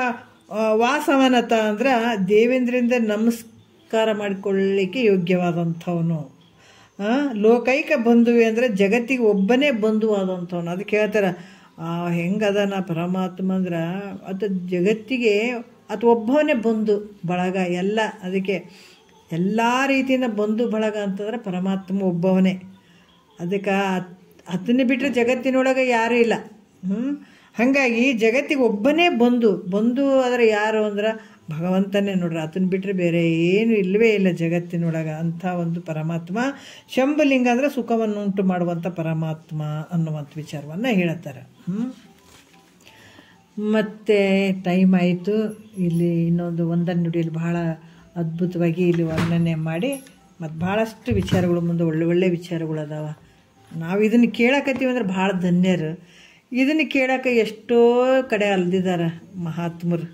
ವಾಸವನತ ಅಂದ್ರೆ ದೇವೇಂದ್ರಿಂದ ನಮಸ್ಕಾರ ಮಾಡಿಕೊಳ್ಳಲಿಕ್ಕೆ ಯೋಗ್ಯವಾದಂಥವನು. ಲೋಕೈಕ ಬಂಧುವೆ ಅಂದರೆ ಜಗತ್ತಿಗೆ ಒಬ್ಬನೇ ಬಂಧುವಾದಂಥವನು. ಅದಕ್ಕೆ ಹೇಳ್ತಾರೆ ಹೆಂಗದಾನ ಪರಮಾತ್ಮ ಅಂದ್ರೆ ಅದು ಜಗತ್ತಿಗೆ ಅದು ಒಬ್ಬನೇ ಬಂಧು ಬಳಗ ಎಲ್ಲ. ಅದಕ್ಕೆ ಎಲ್ಲ ರೀತಿಯಿಂದ ಬಂಧು ಬಳಗ ಅಂತಂದ್ರೆ ಪರಮಾತ್ಮ ಒಬ್ಬವನೇ. ಅದಕ್ಕೆ ಅದನ್ನು ಬಿಟ್ಟರೆ ಜಗತ್ತಿನೊಳಗೆ ಯಾರೂ ಇಲ್ಲ. ಹಾಗಾಗಿ ಜಗತ್ತಿಗೆ ಒಬ್ಬನೇ ಬಂಧು ಆದರೆ ಯಾರು ಅಂದ್ರೆ ಭಗವಂತನೇ ನೋಡ್ರಿ. ಅದನ್ನು ಬಿಟ್ಟರೆ ಬೇರೆ ಏನು ಇಲ್ಲವೇ ಇಲ್ಲ ಜಗತ್ತಿನೊಳಗೆ. ಅಂಥ ಒಂದು ಪರಮಾತ್ಮ ಶಂಭುಲಿಂಗ ಅಂದರೆ ಸುಖವನ್ನು ಉಂಟು ಮಾಡುವಂಥ ಪರಮಾತ್ಮ ಅನ್ನುವಂಥ ವಿಚಾರವನ್ನು ಹೇಳ್ತಾರೆ. ಮತ್ತು ಟೈಮ್ ಆಯಿತು. ಇಲ್ಲಿ ಇನ್ನೊಂದು ಒಂದನ್ನು ನುಡಿಯಲ್ಲಿ ಬಹಳ ಅದ್ಭುತವಾಗಿ ಇಲ್ಲಿ ವರ್ಣನೆ ಮಾಡಿ ಮತ್ತು ಭಾಳಷ್ಟು ವಿಚಾರಗಳು ಮುಂದೆ ಒಳ್ಳೆ ವಿಚಾರಗಳು ಅದಾವ. ನಾವು ಇದನ್ನು ಕೇಳಕತ್ತೀವಿ ಅಂದ್ರೆ ಭಾಳ ಧನ್ಯರು. ಇದನ್ನು ಕೇಳೋಕೆ ಎಷ್ಟೋ ಕಡೆ ಅಲ್ದಿದ್ದಾರೆ ಮಹಾತ್ಮರು.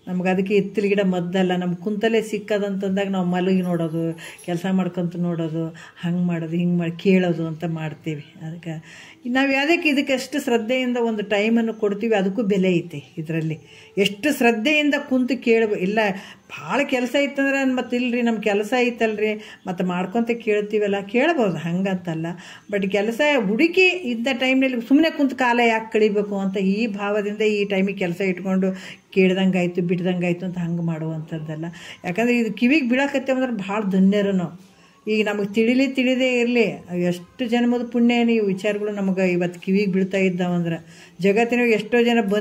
ನಮ್ಗೆ ಅದಕ್ಕೆ ಇತ್ತಲ ಗಿಡ ಮದ್ದಲ್ಲ. ನಮ್ಗೆ ಕುಂತಲೇ ಸಿಕ್ಕದಂತಂದಾಗ ನಾವು ಮಲಗಿ ನೋಡೋದು, ಕೆಲಸ ಮಾಡ್ಕೊಂತ ನೋಡೋದು, ಹಂಗೆ ಮಾಡೋದು, ಹಿಂಗೆ ಮಾಡಿ ಕೇಳೋದು ಅಂತ ಮಾಡ್ತೀವಿ. ಅದಕ್ಕೆ ನಾವು ಯಾವುದಕ್ಕೆ ಇದಕ್ಕೆ ಎಷ್ಟು ಶ್ರದ್ಧೆಯಿಂದ ಒಂದು ಟೈಮನ್ನು ಕೊಡ್ತೀವಿ ಅದಕ್ಕೂ ಬೆಲೆ ಐತೆ. ಇದರಲ್ಲಿ ಎಷ್ಟು ಶ್ರದ್ಧೆಯಿಂದ ಕುಂತು ಇಲ್ಲ ಭಾಳ ಕೆಲಸ ಇತ್ತಂದ್ರೆ ಮತ್ತು ಇಲ್ಲರಿ ನಮ್ಮ ಕೆಲಸ ಐತಲ್ರಿ ಮತ್ತು ಮಾಡ್ಕೊತ ಕೇಳ್ತೀವಲ್ಲ, ಕೇಳ್ಬೋದು, ಹಂಗಂತಲ್ಲ. ಬಟ್ ಕೆಲಸ ಹುಡುಕಿ ಇದ್ದ ಟೈಮ್ನಲ್ಲಿ ಸುಮ್ಮನೆ ಕುಂತು ಕಾಲ ಯಾಕೆ ಕಳಿಬೇಕು ಅಂತ ಈ ಭಾವದಿಂದ ಈ ಟೈಮಿಗೆ ಕೆಲಸ ಇಟ್ಕೊಂಡು ಕೇಳ್ದಂಗೆ ಆಯಿತು ಬಿಡ್ದಂಗೆ ಆಯಿತು ಅಂತ ಹಂಗೆ ಮಾಡುವಂಥದ್ದಲ್ಲ. ಯಾಕಂದರೆ ಇದು ಕಿವಿಗೆ ಬೀಳಕತ್ತೇವಂದ್ರೆ ಭಾಳ ಧನ್ಯರು ನಾವು. ಈಗ ನಮಗೆ ತಿಳಿದೇ ಇರಲಿ ಎಷ್ಟು ಜನ್ಮದ ಪುಣ್ಯ ಈ ವಿಚಾರಗಳು ನಮಗೆ ಇವತ್ತು ಕಿವಿಗೆ ಬೀಳ್ತಾ ಇದ್ದಾವಂದ್ರೆ ಜಗತ್ತಿನಾಗ ಎಷ್ಟೋ ಜನ ಬಂದು